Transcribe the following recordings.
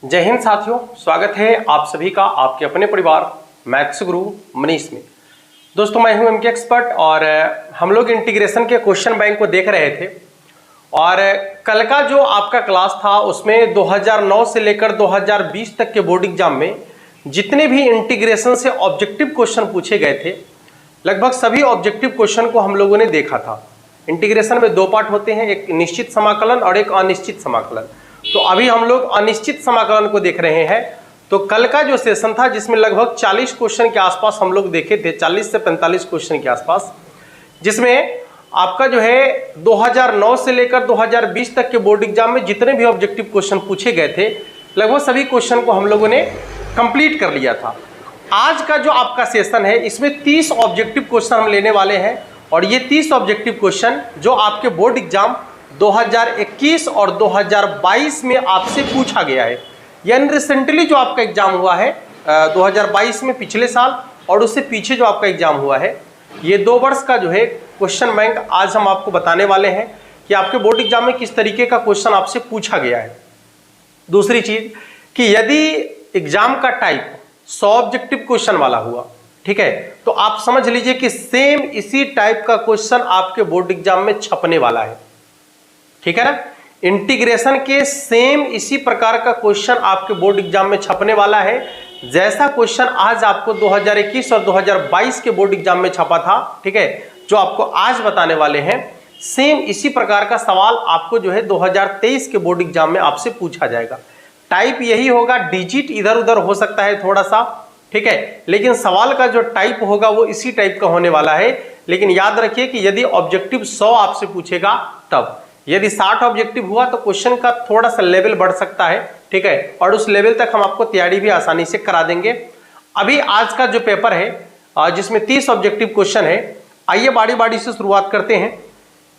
जय हिंद साथियों, स्वागत है आप सभी का आपके अपने परिवार मैथ्स गुरु मनीष में। दोस्तों मैं हूं एमके एक्सपर्ट और हम लोग इंटीग्रेशन के क्वेश्चन बैंक को देख रहे थे और कल का जो आपका क्लास था उसमें 2009 से लेकर 2020 तक के बोर्ड एग्जाम में जितने भी इंटीग्रेशन से ऑब्जेक्टिव क्वेश्चन पूछे गए थे लगभग सभी ऑब्जेक्टिव क्वेश्चन को हम लोगों ने देखा था। इंटीग्रेशन में दो पार्ट होते हैं, एक निश्चित समाकलन और एक अनिश्चित समाकलन। तो अभी हम लोग अनिश्चित समाकलन को देख रहे हैं। तो कल का जो सेशन था जिसमें लगभग 40 क्वेश्चन के आसपास हम लोग देखे थे, 40 से 45 क्वेश्चन के आसपास, जिसमें आपका जो है 2009 से लेकर 2020 तक के बोर्ड एग्जाम में जितने भी ऑब्जेक्टिव क्वेश्चन पूछे गए थे लगभग सभी क्वेश्चन को हम लोगों ने कंप्लीट कर लिया था। आज का जो आपका सेशन है इसमें 30 ऑब्जेक्टिव क्वेश्चन हम लेने वाले हैं और ये 30 ऑब्जेक्टिव क्वेश्चन जो आपके बोर्ड एग्जाम 2021 और 2022 में आपसे पूछा गया है, यानी रिसेंटली जो आपका एग्जाम हुआ है 2022 में पिछले साल और उससे पीछे जो आपका एग्जाम हुआ है, ये 2 वर्ष का जो है क्वेश्चन बैंक आज हम आपको बताने वाले हैं कि आपके बोर्ड एग्जाम में किस तरीके का क्वेश्चन आपसे पूछा गया है। दूसरी चीज कि यदि एग्जाम का टाइप 100 ऑब्जेक्टिव क्वेश्चन वाला हुआ, ठीक है, तो आप समझ लीजिए कि सेम इसी टाइप का क्वेश्चन आपके बोर्ड एग्जाम में छपने वाला है, ठीक है ना। इंटीग्रेशन के सेम इसी प्रकार का क्वेश्चन आपके बोर्ड एग्जाम में छपने वाला है जैसा क्वेश्चन आज आपको 2021 और 2022 के बोर्ड एग्जाम में छपा था, ठीक है। जो आपको आज बताने वाले हैं सेम इसी प्रकार का सवाल आपको जो है 2023 के बोर्ड एग्जाम में आपसे पूछा जाएगा। टाइप यही होगा, डिजिट इधर उधर हो सकता है थोड़ा सा, ठीक है, लेकिन सवाल का जो टाइप होगा वो इसी टाइप का होने वाला है। लेकिन याद रखिए कि यदि ऑब्जेक्टिव 100 आपसे पूछेगा तब, यदि 60 ऑब्जेक्टिव हुआ तो क्वेश्चन का थोड़ा सा लेवल बढ़ सकता है, ठीक है, और उस लेवल तक हम आपको तैयारी भी आसानी से करा देंगे। अभी आज का जो पेपर है जिसमें 30 ऑब्जेक्टिव क्वेश्चन है, आइए बारी बारी से शुरुआत करते हैं।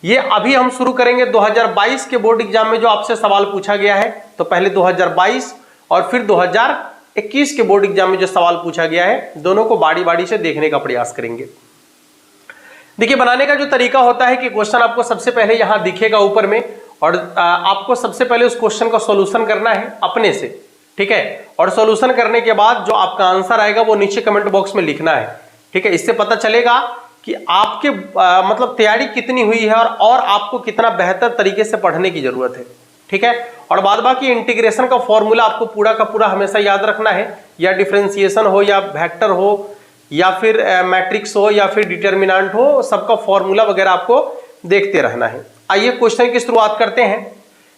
ये अभी हम शुरू करेंगे 2022 के बोर्ड एग्जाम में जो आपसे सवाल पूछा गया है। तो पहले 2022 और फिर 2021 के बोर्ड एग्जाम में जो सवाल पूछा गया है, दोनों को बारी बारी से देखने का प्रयास करेंगे। देखिए, बनाने का जो तरीका होता है कि क्वेश्चन आपको सबसे पहले यहां दिखेगा ऊपर में और आपको सबसे पहले उस क्वेश्चन का सॉल्यूशन करना है अपने से, ठीक है, और सॉल्यूशन करने के बाद जो आपका आंसर आएगा वो नीचे कमेंट बॉक्स में लिखना है, ठीक है। इससे पता चलेगा कि आपके मतलब तैयारी कितनी हुई है और आपको कितना बेहतर तरीके से पढ़ने की जरूरत है, ठीक है। और बाद बाकी इंटीग्रेशन का फॉर्मूला आपको पूरा का पूरा हमेशा याद रखना है, या डिफरेंशिएशन हो या वेक्टर हो या फिर मैट्रिक्स हो या फिर डिटर्मिनेंट हो, सबका फॉर्मूला वगैरह आपको देखते रहना है। आइए क्वेश्चन की शुरुआत करते हैं।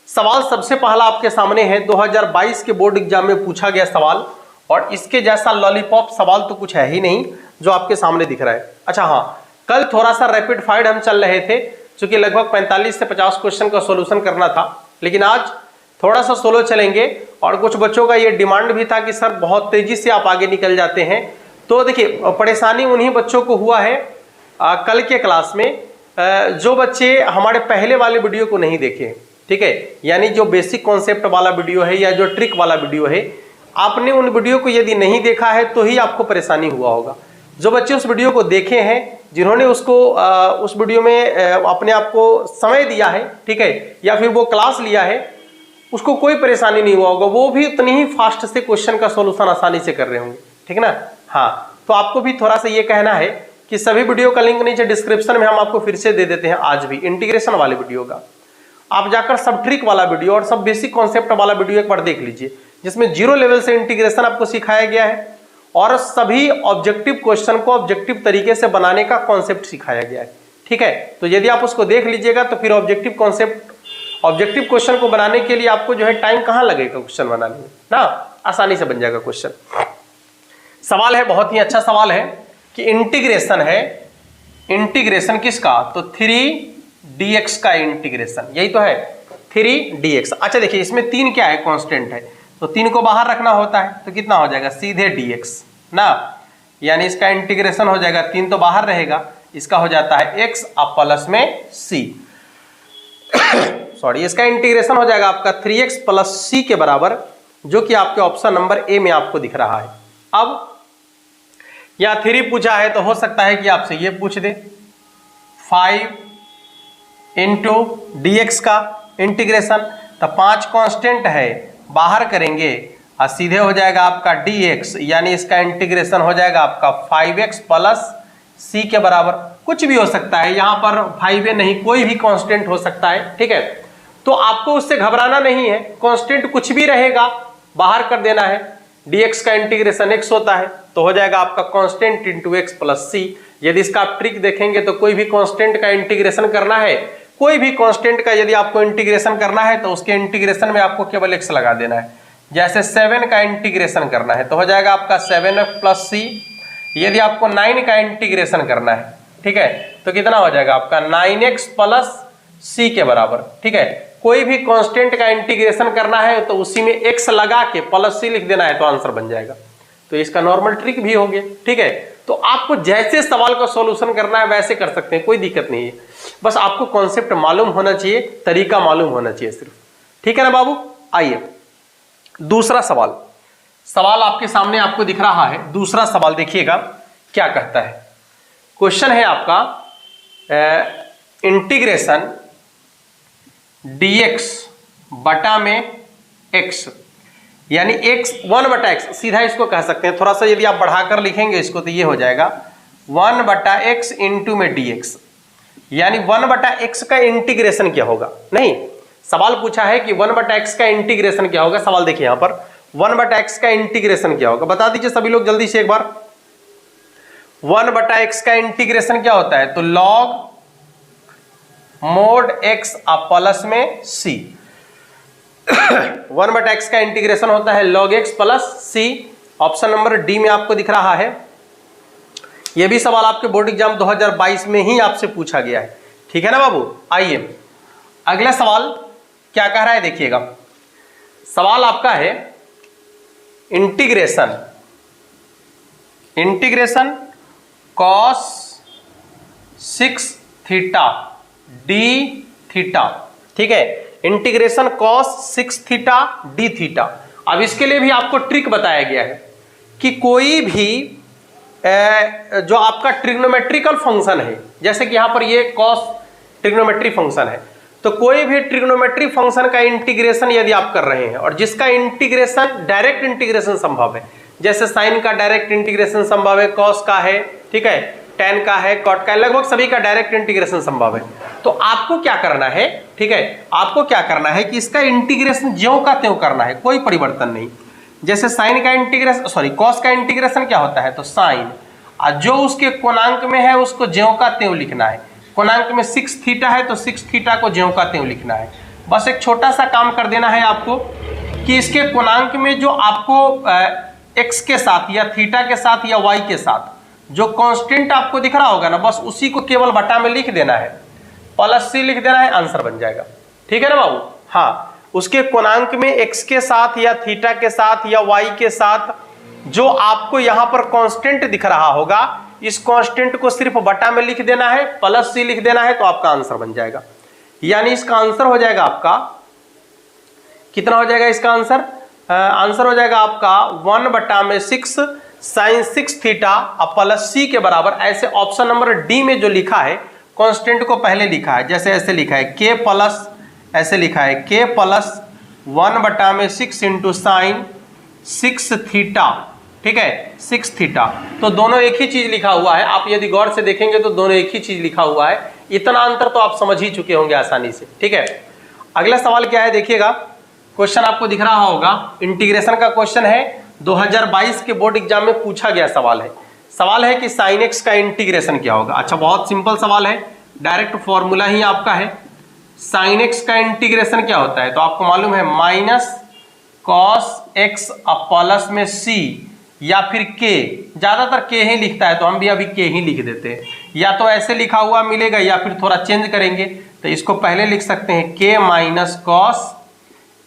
सवाल सबसे पहला आपके सामने है, 2022 के बोर्ड एग्जाम में पूछा गया सवाल और इसके जैसा लॉलीपॉप सवाल तो कुछ है ही नहीं जो आपके सामने दिख रहा है। अच्छा हाँ, कल थोड़ा सा रैपिड फायर हम चल रहे थे क्योंकि लगभग 45 से 50 क्वेश्चन का सॉल्यूशन करना था, लेकिन आज थोड़ा सा सोलो चलेंगे और कुछ बच्चों का ये डिमांड भी था कि सर बहुत तेजी से आप आगे निकल जाते हैं। तो देखिए, परेशानी उन्हीं बच्चों को हुआ है कल के क्लास में जो बच्चे हमारे पहले वाले वीडियो को नहीं देखे, ठीक है, यानी जो बेसिक कॉन्सेप्ट वाला वीडियो है या जो ट्रिक वाला वीडियो है, आपने उन वीडियो को यदि नहीं देखा है तो ही आपको परेशानी हुआ होगा। जो बच्चे उस वीडियो को देखे हैं, जिन्होंने उसको उस वीडियो में अपने आप को समय दिया है, ठीक है, या फिर वो क्लास लिया है, उसको कोई परेशानी नहीं हुआ होगा, वो भी उतनी ही फास्ट से क्वेश्चन का सॉल्यूशन आसानी से कर रहे होंगे, ठीक है ना। हाँ, तो आपको भी थोड़ा सा ये कहना है कि सभी वीडियो का लिंक नीचे डिस्क्रिप्शन में हम आपको फिर से दे देते हैं। आज भी इंटीग्रेशन वाले वीडियो का आप जाकर सब ट्रिक वाला वीडियो और सब बेसिक कॉन्सेप्ट वाला वीडियो एक बार देख लीजिए, जिसमें 0 लेवल से इंटीग्रेशन आपको सिखाया गया है और सभी ऑब्जेक्टिव क्वेश्चन को ऑब्जेक्टिव तरीके से बनाने का कॉन्सेप्ट सिखाया गया है, ठीक है। तो यदि आप उसको देख लीजिएगा तो फिर ऑब्जेक्टिव क्वेश्चन को बनाने के लिए आपको जो है टाइम कहाँ लगेगा क्वेश्चन बनाने में ना, आसानी से बन जाएगा क्वेश्चन। सवाल है, बहुत ही अच्छा सवाल है कि इंटीग्रेशन है, इंटीग्रेशन किसका, तो 3dx का इंटीग्रेशन, यही तो है 3dx। अच्छा देखिए, इसमें 3 क्या है, कांस्टेंट है, तो 3 को बाहर रखना होता है तो कितना हो जाएगा, सीधे dx ना, यानी इसका इंटीग्रेशन हो जाएगा, 3 तो बाहर रहेगा, इसका हो जाता है x अब प्लस में c सॉरी, इसका इंटीग्रेशन हो जाएगा आपका 3x प्लस c के बराबर, जो कि आपके ऑप्शन नंबर ए में आपको दिख रहा है। अब या 3 पूछा है तो हो सकता है कि आपसे ये पूछ दे 5 इंटू dx का इंटीग्रेशन, तो 5 कांस्टेंट है, बाहर करेंगे और सीधे हो जाएगा आपका dx, यानी इसका इंटीग्रेशन हो जाएगा आपका 5x प्लस c के बराबर। कुछ भी हो सकता है यहाँ पर 5a नहीं, कोई भी कांस्टेंट हो सकता है, ठीक है। तो आपको उससे घबराना नहीं है, कांस्टेंट कुछ भी रहेगा बाहर कर देना है। dx का इंटीग्रेशन x होता है तो हो जाएगा आपका constant into x plus c। यदि इसका आप ट्रिक देखेंगे तो कोई भी कांस्टेंट का इंटीग्रेशन करना है, कोई भी कांस्टेंट का यदि आपको इंटीग्रेशन करना है तो उसके इंटीग्रेशन में आपको केवल x लगा देना है। जैसे 7 का इंटीग्रेशन करना है तो हो जाएगा आपका 7f प्लस c। यदि आपको 9 का इंटीग्रेशन करना है, ठीक है, तो कितना हो जाएगा आपका 9x प्लस c के बराबर, ठीक है। कोई भी कांस्टेंट का इंटीग्रेशन करना है तो उसी में x लगा के प्लस c लिख देना है तो आंसर बन जाएगा। तो इसका नॉर्मल ट्रिक भी हो गया, ठीक है। तो आपको जैसे सवाल का सॉल्यूशन करना है वैसे कर सकते हैं, कोई दिक्कत नहीं है, बस आपको कॉन्सेप्ट मालूम होना चाहिए, तरीका मालूम होना चाहिए सिर्फ, ठीक है ना बाबू। आइए दूसरा सवाल, सवाल आपके सामने आपको दिख रहा है। दूसरा सवाल देखिएगा क्या कहता है। क्वेश्चन है आपका इंटीग्रेशन dx बटा में x, यानी x 1 बटा x, सीधा इसको कह सकते हैं। थोड़ा सा यदि आप बढ़ाकर लिखेंगे इसको तो ये हो जाएगा 1 बटा x इंटू में dx, यानी 1 बटा x का इंटीग्रेशन क्या होगा। नहीं, सवाल पूछा है कि 1 बटा x का इंटीग्रेशन क्या होगा। सवाल देखिए यहां पर 1 बटा x का इंटीग्रेशन क्या होगा, बता दीजिए सभी लोग जल्दी से एक बार। 1 बटा x का इंटीग्रेशन क्या होता है, तो log मोड x प्लस में c। 1 बटा x का इंटीग्रेशन होता है log x plus c। Option number D में आपको दिख रहा है। यह भी सवाल आपके बोर्ड एग्जाम 2022 में ही आपसे पूछा गया है, ठीक है ना बाबू। आइए अगला सवाल क्या कह रहा है, देखिएगा। सवाल आपका है integration cos 6 theta d theta, ठीक है। Integration cos 6 theta d theta. अब इसके लिए भी आपको ट्रिक बताया गया है कि कोई भी जो आपका ट्रिग्नोमेट्रिकल फंक्शन है, जैसे कि यहां पर ये cos ट्रिग्नोमेट्री फंक्शन है, तो कोई भी ट्रिग्नोमेट्री फंक्शन का इंटीग्रेशन यदि आप कर रहे हैं और जिसका इंटीग्रेशन डायरेक्ट इंटीग्रेशन संभव है, जैसे साइन का डायरेक्ट इंटीग्रेशन संभव है, कॉस का है, ठीक है, टेन का है, कॉट का है, लगभग सभी का डायरेक्ट इंटीग्रेशन संभव है। तो आपको क्या करना है, ठीक है, आपको क्या करना है कि इसका इंटीग्रेशन ज्यों का त्यों करना है, कोई परिवर्तन नहीं। जैसे साइन का इंटीग्रेशन, सॉरी कॉस का इंटीग्रेशन क्या होता है, तो साइन, और जो उसके कोणांक में है उसको ज्यों का त्यों लिखना है। कोणांक में 6 थीटा है तो 6 थीटा को ज्यों का त्यों लिखना है। बस एक छोटा सा काम कर देना है आपको कि इसके कोणांक में जो आपको x के साथ या थीटा के साथ या y के साथ जो कांस्टेंट आपको दिख रहा होगा ना, बस उसी को केवल बटा में लिख देना है, प्लस c लिख देना है, आंसर बन जाएगा, ठीक है ना बाबू। हाँ, उसके कोणांक में x के साथ या थीटा के साथ या y के साथ जो आपको यहां पर कांस्टेंट दिख रहा होगा, इस कांस्टेंट को सिर्फ बटा में लिख देना है, प्लस c लिख देना है, तो आपका आंसर बन जाएगा। यानी इसका आंसर हो जाएगा आपका कितना हो जाएगा, इसका आंसर आंसर हो जाएगा आपका 1 बटा में 6 साइन 6 थीटा प्लस c के बराबर। ऐसे ऑप्शन नंबर डी में जो लिखा है कांस्टेंट को पहले लिखा है, जैसे ऐसे लिखा है k प्लस, ऐसे लिखा है k प्लस 1 बटा में 6 इंटू साइन 6 थीटा, ठीक है, 6 थीटा। तो दोनों एक ही चीज लिखा हुआ है, आप यदि गौर से देखेंगे तो दोनों एक ही चीज लिखा हुआ है। इतना अंतर तो आप समझ ही चुके होंगे आसानी से, ठीक है। अगला सवाल क्या है, देखिएगा। क्वेश्चन आपको दिख रहा होगा, इंटीग्रेशन का क्वेश्चन है, 2022 के बोर्ड एग्जाम में पूछा गया सवाल है। सवाल है कि साइन एक्स का इंटीग्रेशन क्या होगा। अच्छा, बहुत सिंपल सवाल है, डायरेक्ट फॉर्मूला ही आपका है। साइन एक्स का इंटीग्रेशन क्या होता है, तो आपको मालूम है माइनस कॉस एक्स प्लस में सी या फिर के, ज्यादातर के ही लिखता है तो हम भी अभी के ही लिख देते हैं, या तो ऐसे लिखा हुआ मिलेगा या फिर थोड़ा चेंज करेंगे तो इसको पहले लिख सकते हैं के माइनस कॉस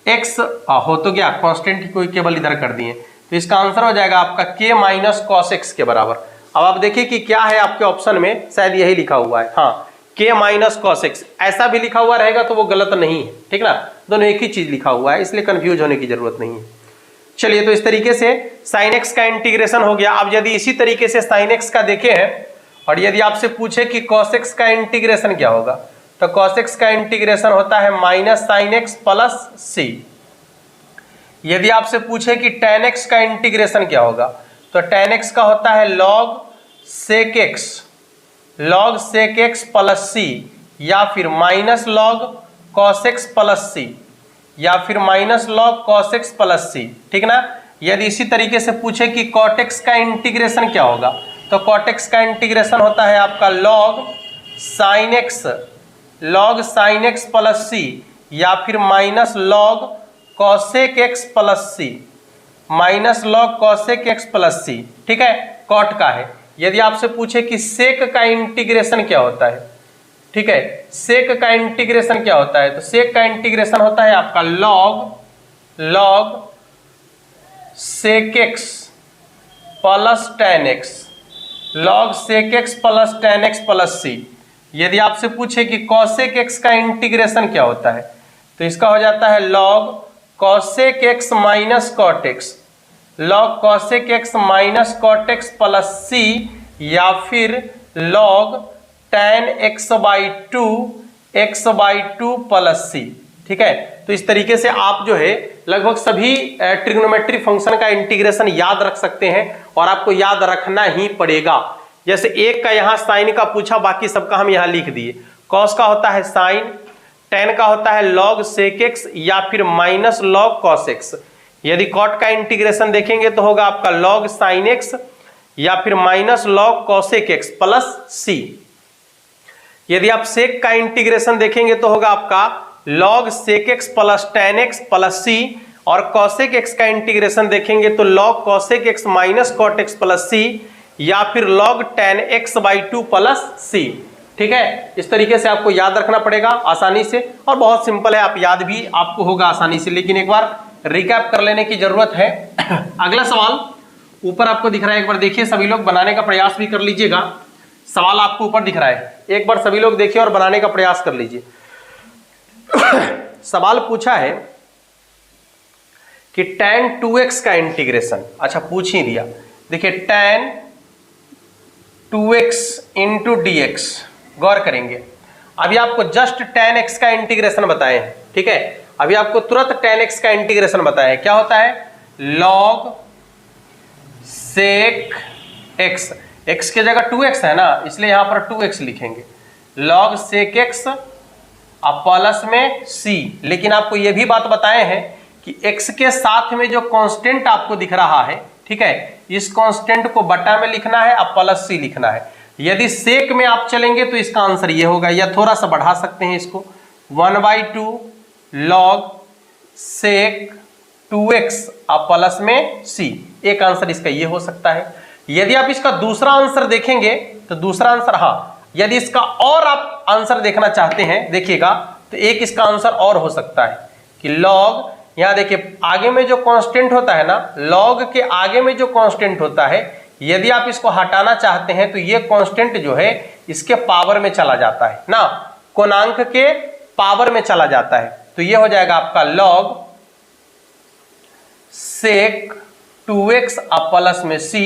एक्स, हो तो क्या कांस्टेंट को केवल इधर कर दिए, तो इसका आंसर हो जाएगा आपका के माइनस कॉस एक्स के बराबर। अब आप देखिए कि क्या है आपके ऑप्शन में, शायद यही लिखा हुआ है, हाँ के माइनस कॉस एक्स। ऐसा भी लिखा हुआ रहेगा तो वो गलत नहीं है, ठीक ना, दोनों एक ही चीज लिखा हुआ है, इसलिए कंफ्यूज होने की जरूरत नहीं है। चलिए, तो इस तरीके से साइन एक्स का इंटीग्रेशन हो गया। अब यदि इसी तरीके से साइन एक्स का देखे हैं और यदि आपसे पूछे कि कॉस एक्स का इंटीग्रेशन क्या होगा, तो कॉस एक्स का इंटीग्रेशन होता है माइनस साइन एक्स प्लस सी, यदि आपसे पूछे कि tan x का इंटीग्रेशन क्या होगा, तो tan x का होता है log sec x plus c, या फिर minus log cos x plus c, या फिर minus log cos x plus c, ठीक ना। यदि इसी तरीके से पूछे कि cot x का इंटीग्रेशन क्या होगा, तो cot x का इंटीग्रेशन होता है आपका log sin x plus c, या फिर minus log cosec x plus c, minus log cosec x plus c, ठीक है, कॉट का है। यदि आपसे पूछे कि सेक का इंटीग्रेशन क्या होता है, ठीक है, सेक का इंटीग्रेशन क्या होता है, तो सेक का इंटीग्रेशन होता है आपका log sec x plus tan x, log sec x plus tan x plus c। यदि आपसे पूछे कि cosec x का इंटीग्रेशन क्या होता है, तो इसका हो जाता है log cosec x minus cot x, log cosec x minus cot x plus c, या फिर log tan x by 2 plus c, ठीक है। तो इस तरीके से आप जो है लगभग सभी ट्रिग्नोमेट्री फंक्शन का इंटीग्रेशन याद रख सकते हैं, और आपको याद रखना ही पड़ेगा। जैसे एक का यहाँ साइन का पूछा, बाकी सबका हम यहाँ लिख दिए। कॉस का होता है साइन, tan का होता है log sec x, या फिर माइनस log cos x। यदि cot का इंटीग्रेशन देखेंगे तो होगा आपका log sin x, या फिर minus log cosec x plus c। यदि आप sec का इंटीग्रेशन देखेंगे तो होगा आपका log sec x plus tan x plus c, और cosec x का इंटीग्रेशन देखेंगे तो log cosec x minus cot x plus c, या फिर log tan x by 2 plus c, ठीक है। इस तरीके से आपको याद रखना पड़ेगा आसानी से, और बहुत सिंपल है, आप याद भी आपको होगा आसानी से, लेकिन एक बार रिकैप कर लेने की जरूरत है। अगला सवाल ऊपर आपको दिख रहा है, एक बार देखिए, सभी लोग बनाने का प्रयास भी कर लीजिएगा। सवाल आपको ऊपर दिख रहा है, एक बार सभी लोग देखिए और बनाने का प्रयास कर लीजिए। सवाल पूछा है कि tan 2x का इंटीग्रेशन, अच्छा पूछ ही दिया। देखिए tan 2x इंटू dx, गौर करेंगे। अभी आपको जस्ट tan x का इंटीग्रेशन बताए हैं, ठीक है, अभी आपको तुरंत tan x का इंटीग्रेशन बताए हैं। क्या होता है, log sec x, x की जगह 2x है ना, इसलिए यहां पर 2x लिखेंगे, log sec x अब प्लस में c। लेकिन आपको यह भी बात बताए हैं कि x के साथ में जो कांस्टेंट आपको दिख रहा है, ठीक है, इस कांस्टेंट को बटा में लिखना है, अब प्लस c लिखना है। यदि सेक में आप चलेंगे तो इसका आंसर ये होगा, या थोड़ा सा बढ़ा सकते हैं इसको, 1/2 log sec 2x अब प्लस में c, एक आंसर इसका ये हो सकता है। यदि आप इसका दूसरा आंसर देखेंगे तो दूसरा आंसर, हाँ, यदि इसका और आप आंसर देखना चाहते हैं, देखिएगा, तो एक इसका आंसर और हो सकता है कि log, यहां देखिए आगे में जो कांस्टेंट होता है ना, log के आगे में जो कांस्टेंट होता है, यदि आप इसको हटाना चाहते हैं तो ये कांस्टेंट जो है इसके पावर में चला जाता है ना, कोणांक के पावर में चला जाता है। तो ये हो जाएगा आपका log sec 2x अब प्लस में c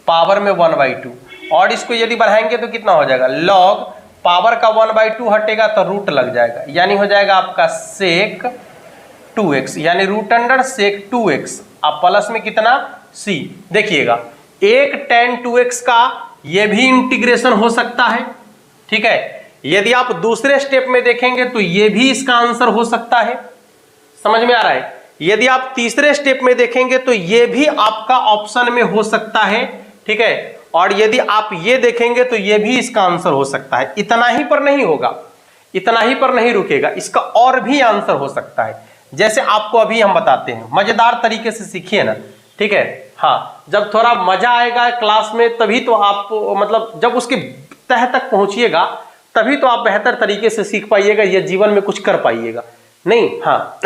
पावर में 1/2, और इसको यदि बढ़ाएंगे तो कितना हो जाएगा, log पावर का 1/2 हटेगा तो रूट लग जाएगा, यानी हो जाएगा आपका sec 2x, यानी रूट अंडर sec 2x अब प्लस में कितना c। देखिएगा, एक tan 2x का ये भी इंटीग्रेशन हो सकता है, ठीक है। यदि आप दूसरे स्टेप में देखेंगे तो ये भी इसका आंसर हो सकता है, समझ में आ रहा है। यदि आप तीसरे स्टेप में देखेंगे तो ये भी आपका ऑप्शन में हो सकता है, ठीक है, और यदि आप ये देखेंगे तो ये भी इसका आंसर हो सकता है। इतना ही पर नहीं होगा, इतना ही पर नहीं रुकेगा, इसका और भी आंसर हो सकता है। जैसे आपको अभी हम बताते हैं, मजेदार तरीके से सीखिए ना, ठीक है। हाँ, जब थोड़ा मजा आएगा क्लास में तभी तो आप, मतलब जब उसके तह तक पहुंचिएगा तभी तो आप बेहतर तरीके से सीख पाइएगा, या जीवन में कुछ कर पाइएगा। नहीं, हाँ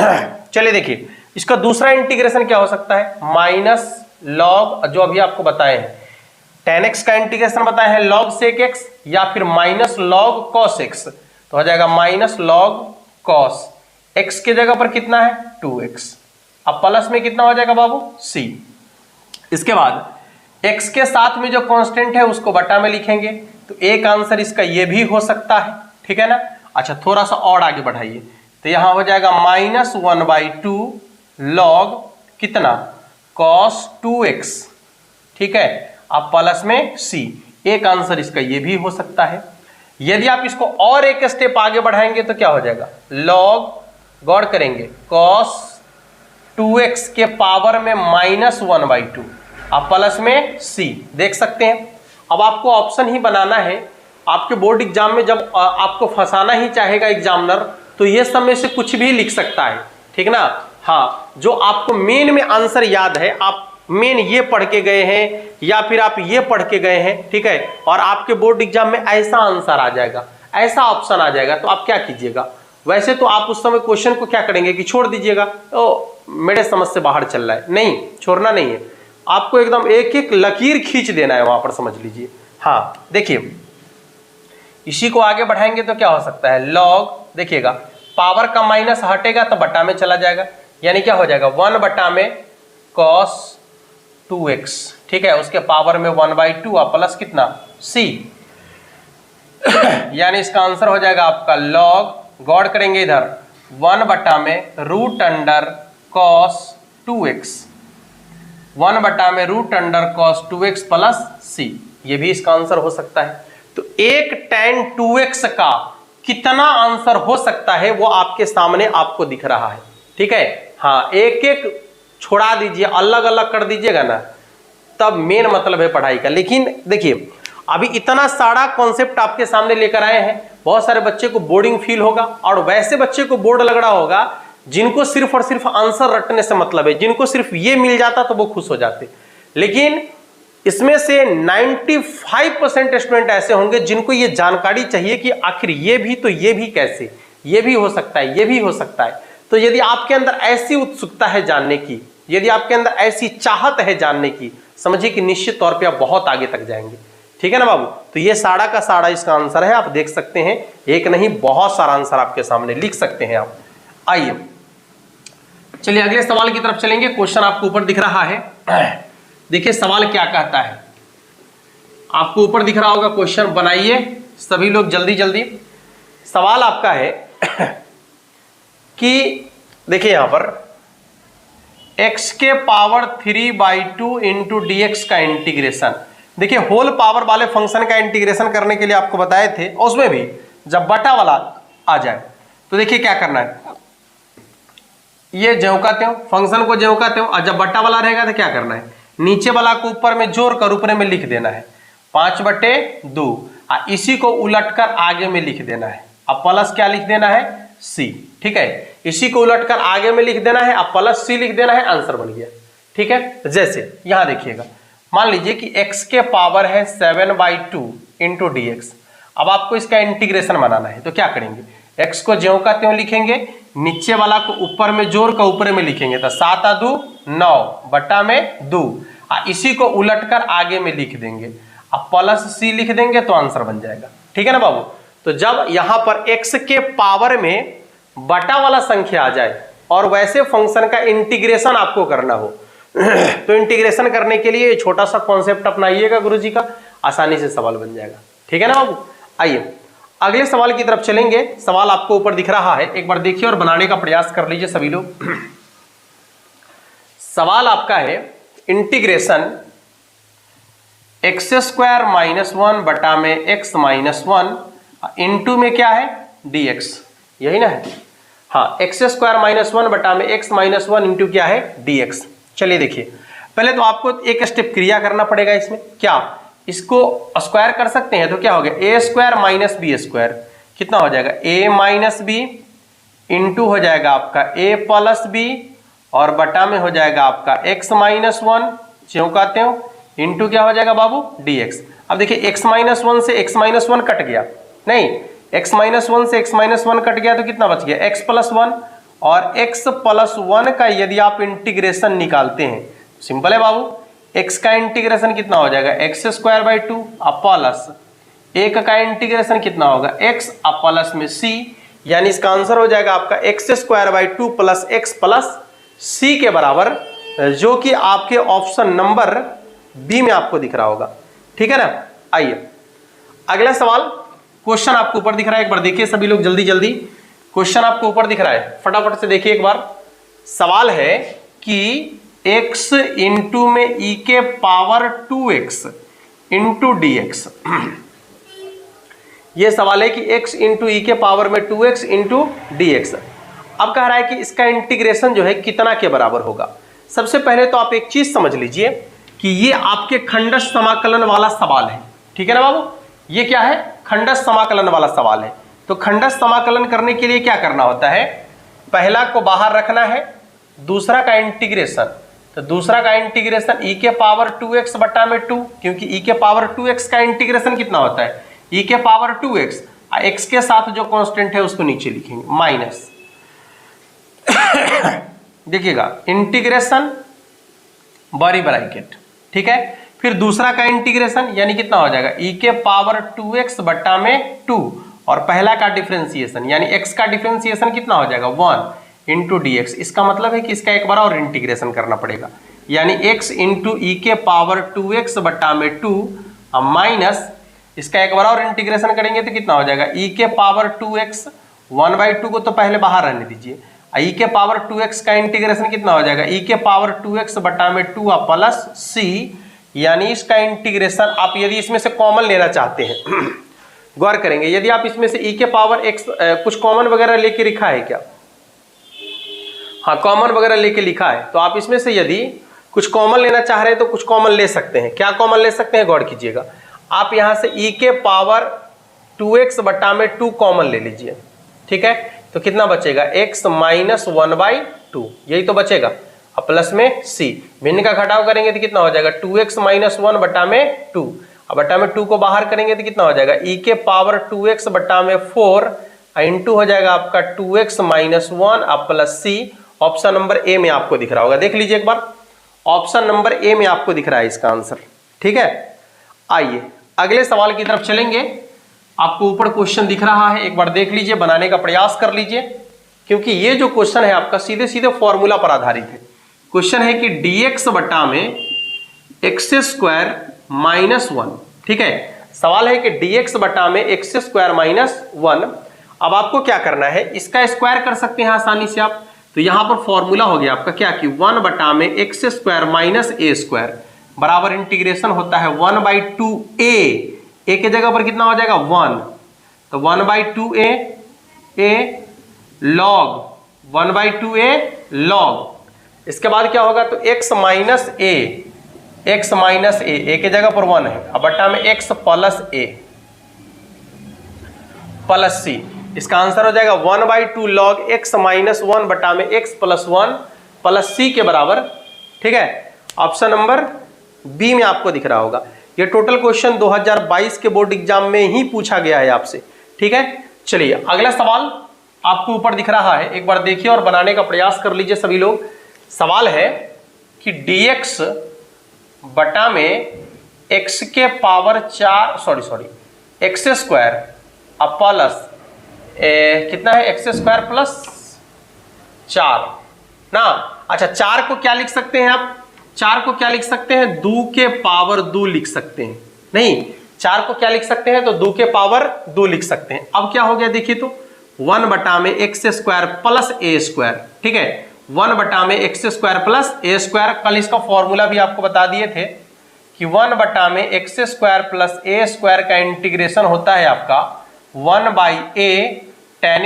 चलिए देखिए, इसका दूसरा इंटीग्रेशन क्या हो सकता है, माइनस लॉग, जो अभी आपको बताए हैं, tan x का इंटीग्रेशन बताए हैं log sec x, या फिर माइनस log cos x, तो हो जाएगा माइनस log cos x की जगह पर कितना है 2x, अब प्लस में कितना हो जाएगा बाबू c। इसके बाद x के साथ में जो कांस्टेंट है उसको बटा में लिखेंगे, तो एक आंसर इसका ये भी हो सकता है, ठीक है ना। अच्छा, थोड़ा सा और आगे बढ़ाइए, तो यहां हो जाएगा -1/2 log कितना cos 2x, ठीक है, अब प्लस में c। एक आंसर इसका ये भी हो सकता है। यदि आप इसको और एक स्टेप आगे बढ़ाएंगे तो क्या हो जाएगा, log, गौर करेंगे, cos 2x के पावर में -1/2 अब प्लस में c, देख सकते हैं। अब आपको ऑप्शन ही बनाना है। आपके बोर्ड एग्जाम में जब आपको फंसाना ही चाहेगा एग्जामिनर, तो ये सब में से कुछ भी लिख सकता है, ठीक ना। हाँ, जो आपको मेन में आंसर याद है, आप मेन ये पढ़ के गए हैं या फिर आप ये पढ़ के गए हैं, ठीक है, और आपके बोर्ड एग्जाम में ऐसा आंसर आ जाएगा, ऐसा ऑप्शन आ जाएगा, तो आप क्या कीजिएगा। वैसे तो आप उस समय क्वेश्चन को क्या करेंगे कि छोड़ दीजिएगा, तो मेरे समझ से बाहर चल रहा है, नहीं, छोड़ना नहीं है, आपको एकदम एक एक लकीर खींच देना है वहां पर, समझ लीजिए। हाँ देखिए, इसी को आगे बढ़ाएंगे तो क्या हो सकता है, log, देखिएगा पावर का माइनस हटेगा तो बटा में चला जाएगा, यानी क्या हो जाएगा 1 बटा में cos 2x, ठीक है, उसके पावर में 1/2 और प्लस कितना c, यानी इसका आंसर हो जाएगा आपका log, गौर करेंगे इधर 1 बटा में √अंडर cos 2x, 1 बटा में √under cos 2x plus c, ये भी इसका आंसर हो सकता है। तो एक tan 2x का कितना आंसर हो सकता है वो आपके सामने आपको दिख रहा है, ठीक है। हाँ, एक एक छोड़ा दीजिए, अलग अलग कर दीजिएगा ना, तब मेन मतलब है पढ़ाई का। लेकिन देखिए, अभी इतना सारा कॉन्सेप्ट आपके सामने लेकर आए हैं, बहुत सारे बच्चे को बोर्डिंग फील होगा, और वैसे बच्चे को बोर्ड लग रहा होगा जिनको सिर्फ और सिर्फ आंसर रटने से मतलब है, जिनको सिर्फ ये मिल जाता तो वो खुश हो जाते। लेकिन इसमें से 95% स्टूडेंट ऐसे होंगे जिनको ये जानकारी चाहिए कि आखिर ये भी तो ये भी कैसे, ये भी हो सकता है, ये भी हो सकता है। तो यदि आपके अंदर ऐसी उत्सुकता है जानने की, यदि आपके अंदर ऐसी चाहत है जानने की, समझिए कि निश्चित तौर पे आप बहुत आगे तक जाएंगे, ठीक है ना बाबू। तो ये सारा का सारा इसका आंसर है, आप देख सकते हैं, एक नहीं बहुत सारा आंसर आपके सामने लिख सकते हैं आप। आइए चलिए अगले सवाल की तरफ चलेंगे। क्वेश्चन आपको ऊपर दिख रहा है, देखिए सवाल क्या कहता है, आपको ऊपर दिख रहा होगा क्वेश्चन, बनाइए सभी लोग जल्दी जल्दी। सवाल आपका है कि देखिए यहां पर x के पावर 3/2 इंटू dx का इंटीग्रेशन, देखिए होल पावर वाले फंक्शन का इंटीग्रेशन करने के लिए आपको बताए थे, उसमें भी जब बटा वाला आ जाए तो देखिए क्या करना है, ये ज्यों का त्यों फंक्शन को ज्यों का त्यों, और जब बटा वाला रहेगा तो क्या करना है, नीचे वाला को ऊपर में जोड़ कर ऊपर में लिख देना है 5/2, और इसी को उलटकर आगे में लिख देना है, अब प्लस क्या लिख देना है c, ठीक है, इसी को उलटकर आगे में लिख देना है, अब प्लस c लिख देना है, आंसर बन गया, ठीक है। जैसे यहां देखिएगा, मान लीजिए कि x के पावर है 7/2 इंटू dx, अब आपको इसका इंटीग्रेशन बनाना है, तो क्या करेंगे, x को ज्यों का त्यों लिखेंगे, नीचे वाला को ऊपर में जोड़ कर ऊपर में लिखेंगे, तो 7×2 9 बटा में 2, इसी को उलटकर आगे में लिख देंगे, अब प्लस c लिख देंगे तो आंसर बन जाएगा, ठीक है ना बाबू। तो जब यहां पर x के पावर में बटा वाला संख्या आ जाए और वैसे फंक्शन का इंटीग्रेशन आपको करना हो तो इंटीग्रेशन करने के लिए छोटा सा कॉन्सेप्ट अपनाइएगा गुरुजी का, आसानी से सवाल बन जाएगा, ठीक है ना बाबू। आइए अगले सवाल की तरफ चलेंगे। सवाल आपको ऊपर दिख रहा है, एक बार देखिए और बनाने का प्रयास कर लीजिए सभी लोग। सवाल आपका है इंटीग्रेशन x² - 1 बटा में x - 1 इंटू में क्या है dx, यही ना है, हाँ, x² - 1 बटा में x - 1 इंटू क्या है dx। चलिए देखिए, पहले तो आपको एक स्टेप क्रिया करना पड़ेगा इसमें, क्या इसको स्क्वायर कर सकते हैं, तो क्या हो गया a² - b², कितना हो जाएगा a - b इंटू हो जाएगा आपका a + b और बटा में हो जाएगा आपका x - 1 ज्यों का त्यों इंटू क्या हो जाएगा बाबू dx। अब देखिए x - 1 से x - 1 कट गया, नहीं, x - 1 से x - 1 कट गया तो कितना बच गया x + 1, और x + 1 का यदि आप इंटीग्रेशन निकालते हैं, सिंपल है बाबू, x का इंटीग्रेशन कितना हो जाएगा x²/2 प्लस 1 का इंटीग्रेशन कितना होगा x प्लस में c, यानी इसका आंसर हो जाएगा आपका x²/2 plus x plus c के बराबर, जो कि आपके ऑप्शन नंबर बी में आपको दिख रहा होगा, ठीक है ना। आइए अगला सवाल, क्वेश्चन आपको ऊपर दिख रहा है, एक बार देखिए सभी लोग जल्दी जल्दी, क्वेश्चन आपको ऊपर दिख रहा है, फटाफट से देखिए एक बार। सवाल है कि x इंटू में e के पावर 2x इंटू dx। ये सवाल है कि x इंटू ई के पावर में 2x इंटू dx। अब कह रहा है कि इसका इंटीग्रेशन जो है कितना के बराबर होगा। सबसे पहले तो आप एक चीज समझ लीजिए कि ये आपके खंडश समाकलन वाला सवाल है, ठीक है ना बाबू। ये क्या है, खंडश समाकलन वाला सवाल है। तो खंडश समाकलन करने के लिए क्या करना होता है, पहला को बाहर रखना है, दूसरा का इंटीग्रेशन। तो दूसरा का इंटीग्रेशन e के पावर 2x बटा में 2, क्योंकि e के पावर 2x का इंटीग्रेशन कितना होता है, e के पावर 2x, x के साथ जो कांस्टेंट है उसको नीचे लिखेंगे माइनस। देखिएगा इंटीग्रेशन बड़ी ब्रैकेट, ठीक है। फिर दूसरा का इंटीग्रेशन यानी कितना हो जाएगा, e के पावर 2x बटा में 2, और पहला का डिफरेंशिएशन यानी x का डिफरेंशिएशन कितना हो जाएगा 1 इंटू dx। इसका मतलब है कि इसका एक बार और इंटीग्रेशन करना पड़ेगा, यानी x इंटू ई के पावर 2x बटा में 2 माइनस इसका एक बार और इंटीग्रेशन करेंगे तो कितना हो जाएगा, e के पावर 2x 1/2 को तो पहले बाहर रहने दीजिए, e के पावर 2x का इंटीग्रेशन कितना हो जाएगा, e के पावर 2x बटा में 2 प्लस c, यानी इसका इंटीग्रेशन आप यदि इसमें से कॉमन लेना चाहते हैं गौर करेंगे, यदि आप इसमें से e के पावर x कुछ कॉमन वगैरह लेके लिखा है क्या, हाँ कॉमन वगैरह लेके लिखा है, तो आप इसमें से यदि कुछ कॉमन लेना चाह रहे हैं तो कुछ कॉमन ले सकते हैं। क्या कॉमन ले सकते हैं, गौर कीजिएगा, आप यहां से e के पावर 2x बटा में 2 कॉमन ले लीजिए, ठीक है। तो कितना बचेगा, x माइनस 1/2, यही तो बचेगा, अब प्लस में c, भिन्न का घटाव करेंगे तो कितना हो जाएगा 2x माइनस 1 बटा में 2, अब बटा में 2 को बाहर करेंगे तो कितना हो जाएगा, e के पावर 2x बटा में 4 इंटू हो जाएगा आपका 2x माइनस 1 अब plus c। Option number A में आपको दिख रहा होगा, देख लीजिए एक बार, ऑप्शन नंबर ए में आपको दिख रहा है इसका आंसर, ठीक है। आइए अगले सवाल की तरफ चलेंगे। आपको ऊपर क्वेश्चन दिख रहा है, एक बार देख लीजिए, बनाने का प्रयास कर लीजिए, क्योंकि ये जो क्वेश्चन है आपका सीधे सीधे फॉर्मूला पर आधारित है। क्वेश्चन है कि dx बटा में एक्स स्क्वायर माइनस 1, ठीक है। सवाल है कि dx बटा में एक्स स्क्वायर माइनस 1। अब आपको क्या करना है, इसका स्क्वायर कर सकते हैं आसानी से आप, तो यहां पर फॉर्मूला हो गया आपका क्या कि 1 बटा में एक्स स्क्वायर माइनस ए स्क्वायर बराबर इंटीग्रेशन होता है 1/2a, ए के जगह पर कितना हो जाएगा 1, तो 1/2a लॉग 1/2a लॉग, इसके बाद क्या होगा तो x माइनस ए के जगह पर 1 है, अब बटा में x plus a plus c, इसका आंसर हो जाएगा 1/2 लॉग x माइनस 1 बटा में x प्लस 1 प्लस c के बराबर, ठीक है। ऑप्शन नंबर बी में आपको दिख रहा होगा। ये टोटल क्वेश्चन 2022 के बोर्ड एग्जाम में ही पूछा गया है आपसे, ठीक है। चलिए अगला सवाल आपको ऊपर दिख रहा है, एक बार देखिए और बनाने का प्रयास कर लीजिए सभी लोग। सवाल है कि dx बटा में x के पावर 4 एक्स स्क्वायर अब प्लस कितना है एक्स स्क्वायर प्लस 4 ना, अच्छा 4 को क्या लिख सकते हैं आप, 4 को क्या लिख सकते हैं, 2 के पावर 2 लिख सकते हैं, नहीं 4 को क्या लिख सकते हैं तो 2 के पावर 2 लिख सकते हैं। अब क्या हो गया देखिए तो 1 बटा में x square plus a square, ठीक है, 1 बटा में x square plus a square. कल इसका फॉर्मूला भी आपको बता दिए थे कि 1 बटा में x square plus a square का इंटीग्रेशन होता है आपका 1/a tan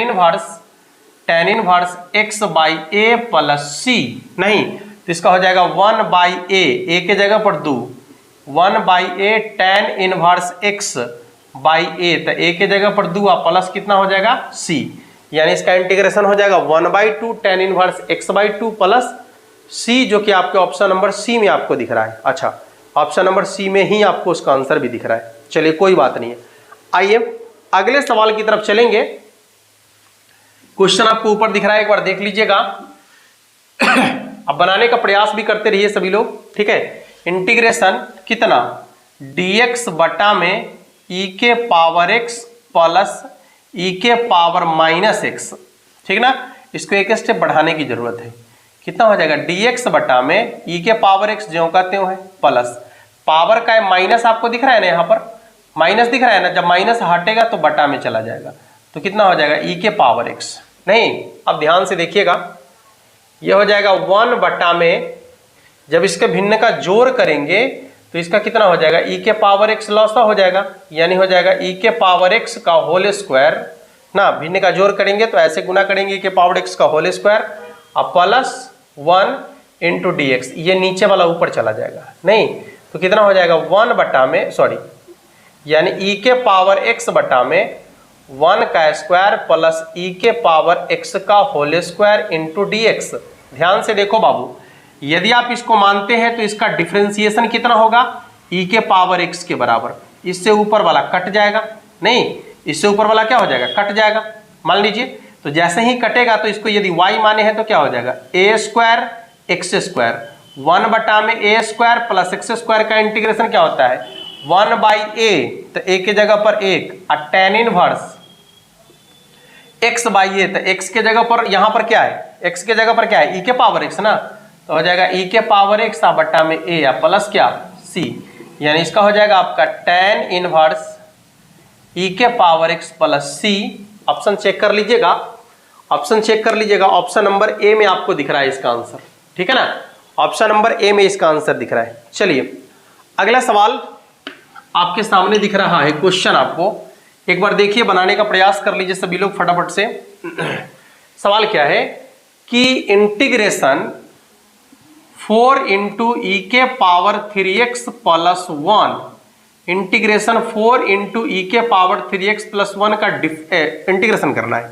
inverse x by a plus c, नहीं तो इसका हो जाएगा 1/a, ए के जगह पर 2, 1/a tan inverse x by a, तो ए के जगह पर 2 प्लस कितना हो जाएगा c, यानी इसका इंटीग्रेशन हो जाएगा 1/2 tan inverse x/2 plus c, जो कि आपके ऑप्शन नंबर सी में आपको दिख रहा है। अच्छा ऑप्शन नंबर सी में ही आपको उसका आंसर भी दिख रहा है, चलिए कोई बात नहीं है। आइए अगले सवाल की तरफ चलेंगे। क्वेश्चन आपको ऊपर दिख रहा है, एक बार देख लीजिएगा। अब बनाने का प्रयास भी करते रहिए सभी लोग, ठीक है। इंटीग्रेशन कितना dx बटा में e के पावर x प्लस e के पावर माइनस x, ठीक ना, इसको एक स्टेप बढ़ाने की जरूरत है। कितना हो जाएगा dx बटा में e के पावर x ज्यों का त्यों है प्लस पावर का माइनस आपको दिख रहा है ना, यहाँ पर माइनस दिख रहा है ना, जब माइनस हटेगा तो बटा में चला जाएगा, तो कितना हो जाएगा e के पावर x, नहीं अब ध्यान से देखिएगा, यह हो जाएगा 1 बटा में जब इसके भिन्न का जोड़ करेंगे तो इसका कितना हो जाएगा, ई के पावर एक्स लॉसा हो जाएगा, यानी हो जाएगा ई के पावर एक्स का होल स्क्वायर ना, भिन्न का जोड़ करेंगे तो ऐसे गुना करेंगे ई के पावर एक्स का होल स्क्वायर अब प्लस 1 इंटू डी एक्स, ये नीचे वाला ऊपर चला जाएगा, नहीं तो कितना हो जाएगा 1 बटा में सॉरी यानी ई के पावर एक्स बटा में 1 का स्क्वायर प्लस ई के पावर एक्स का whole square into d x. ध्यान से देखो बाबू, यदि आप इसको मानते हैं तो इसका डिफरेंशिएशन कितना होगा, ई के पावर एक्स के बराबर, इससे ऊपर वाला कट जाएगा, नहीं इससे ऊपर वाला क्या हो जाएगा, कट जाएगा। मान लीजिए तो जैसे ही कटेगा तो इसको यदि y माने हैं तो क्या हो जाएगा, ए स्क्वायर एक्स स्क्वायर 1 बटा में ए स्क्वायर प्लस एक्स स्क्वायर का इंटीग्रेशन क्या होता है 1 बाई ए, तो ए के जगह पर 1 और tan inverse x by a, तो x के जगह पर यहां पर क्या है, x के जगह पर क्या है, e के पावर x ना, तो हो जाएगा e के पावर x बटा में a या प्लस क्या c, यानी इसका हो जाएगा आपका tan इनवर्स e के power x plus c। Option check कर लीजिएगा, ऑप्शन चेक कर लीजिएगा, ऑप्शन नंबर ए में आपको दिख रहा है इसका आंसर, ठीक है ना, ऑप्शन नंबर ए में इसका आंसर दिख रहा है। चलिए अगला सवाल आपके सामने दिख रहा है, क्वेश्चन आपको एक बार देखिए, बनाने का प्रयास कर लीजिए सभी लोग फटाफट से। सवाल क्या है कि इंटीग्रेशन 4 इंटू ई के power 3x plus 1, integration 4 into e के पावर 3x प्लस 1 का इंटीग्रेशन करना है।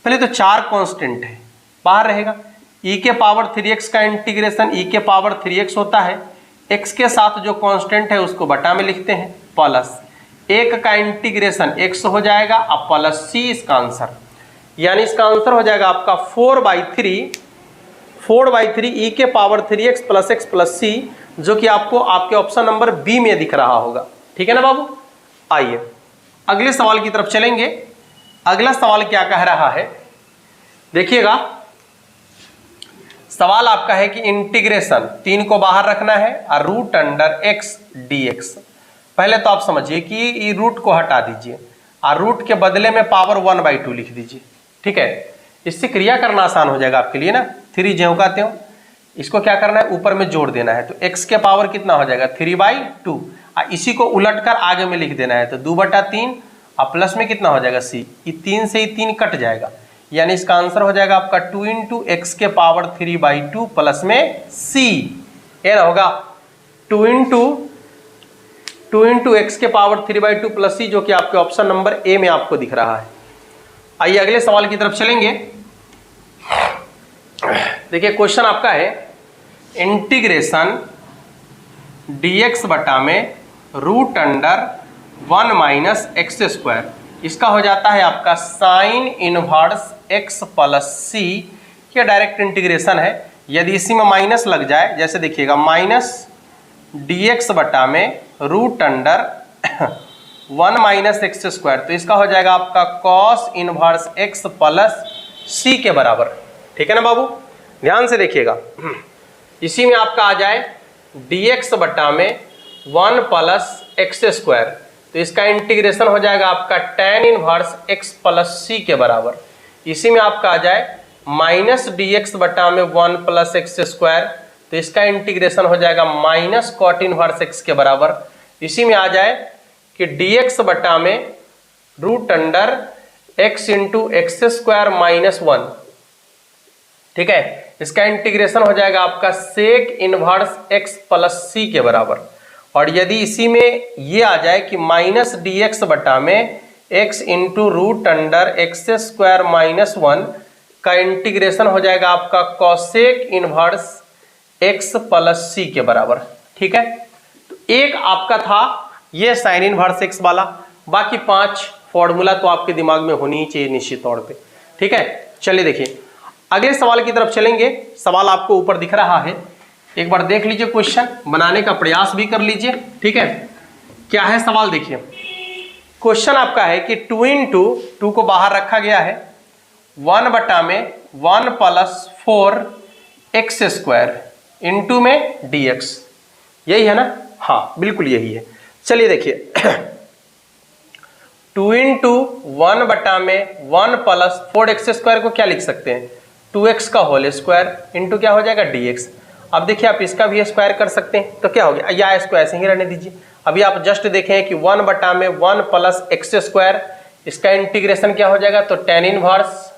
पहले तो 4 कांस्टेंट है, बाहर रहेगा, ई के पावर 3x का इंटीग्रेशन ई के पावर 3x होता है, x के साथ जो कांस्टेंट है उसको बटा में लिखते हैं, प्लस 1 का इंटीग्रेशन x हो जाएगा अब प्लस c इसका आंसर, यानी इसका आंसर हो जाएगा आपका 4/3 ई के power 3x plus x plus c, जो कि आपको आपके ऑप्शन नंबर बी में दिख रहा होगा, ठीक है ना बाबू। आइए अगले सवाल की तरफ चलेंगे। अगला सवाल क्या कह रहा है, देखिएगा सवाल आपका है कि इंटीग्रेशन 3 को बाहर रखना है और रूट अंडर x dx। पहले तो आप समझिए कि ये रूट को हटा दीजिए और रूट के बदले में पावर 1/2 लिख दीजिए, ठीक है, इससे क्रिया करना आसान हो जाएगा आपके लिए ना, 3 ज्यों का त्यों, इसको क्या करना है ऊपर में जोड़ देना है, तो x के पावर कितना हो जाएगा 3/2 और इसी को उलटकर आगे में लिख देना है, तो 2/3 और प्लस में कितना हो जाएगा c, ये 3 से ही 3 कट जाएगा, यानी इसका आंसर हो जाएगा आपका 2 इंटू एक्स के पावर 3/2 प्लस में c, ये ना होगा 2 इंटू एक्स के पावर 3/2 प्लस c, जो कि आपके ऑप्शन नंबर ए में आपको दिख रहा है। आइए अगले सवाल की तरफ चलेंगे। देखिए क्वेश्चन आपका है इंटीग्रेशन dx बटा में root under 1 minus x square, इसका हो जाता है आपका sine inverse x plus c, ये डायरेक्ट इंटीग्रेशन है। यदि इसी में माइनस लग जाए, जैसे देखिएगा माइनस dx बटा में root under 1 minus x square, तो इसका हो जाएगा आपका cos inverse x plus c के बराबर, ठीक है ना बाबू। ध्यान से देखिएगा, इसी में आपका आ जाए dx बटा में 1 प्लस एक्स स्क्वायर, तो इसका इंटीग्रेशन हो जाएगा आपका tan inverse x plus c के बराबर। इसी में आपका आ जाए माइनस dx बटा में 1 प्लस एक्स स्क्वायर, तो इसका इंटीग्रेशन हो जाएगा माइनस कॉट इनवर्स x के बराबर। इसी में आ जाए कि dx बटा में root under x into x square minus 1, ठीक है, इसका इंटीग्रेशन हो जाएगा आपका sec inverse x plus c के बराबर। और यदि इसी में ये आ जाए कि माइनस dx बटा में x into root under x square minus 1 का इंटीग्रेशन हो जाएगा आपका cosec inverse x plus c के बराबर, ठीक है। तो एक आपका था ये साइन इनवर्स x वाला, बाकी 5 फॉर्मूला तो आपके दिमाग में होनी ही चाहिए निश्चित तौर पे, ठीक है। चलिए देखिए अगले सवाल की तरफ चलेंगे। सवाल आपको ऊपर दिख रहा है, एक बार देख लीजिए, क्वेश्चन बनाने का प्रयास भी कर लीजिए, ठीक है। क्या है सवाल, देखिए क्वेश्चन आपका है कि 2 इंटू 2 को बाहर रखा गया है, 1 बटा में 1 प्लस 4 एक्स स्क्वायर इंटू में dx, यही है ना, हाँ बिल्कुल यही है। चलिए देखिए 2 इंटू 1 बटा में 1 प्लस 4 एक्स स्क्वायर को क्या लिख सकते हैं 2x का होल स्क्वायर इंटू क्या हो जाएगा dx, अब देखिए आप इसका भी स्क्वायर कर सकते हैं, तो क्या हो गया, या इसको ऐसे ही रहने दीजिए। अभी आप जस्ट देखें कि 1 बटा में 1 प्लस एक्स स्क्वायर, इसका इंटीग्रेशन क्या हो जाएगा, तो टेन इनवर्स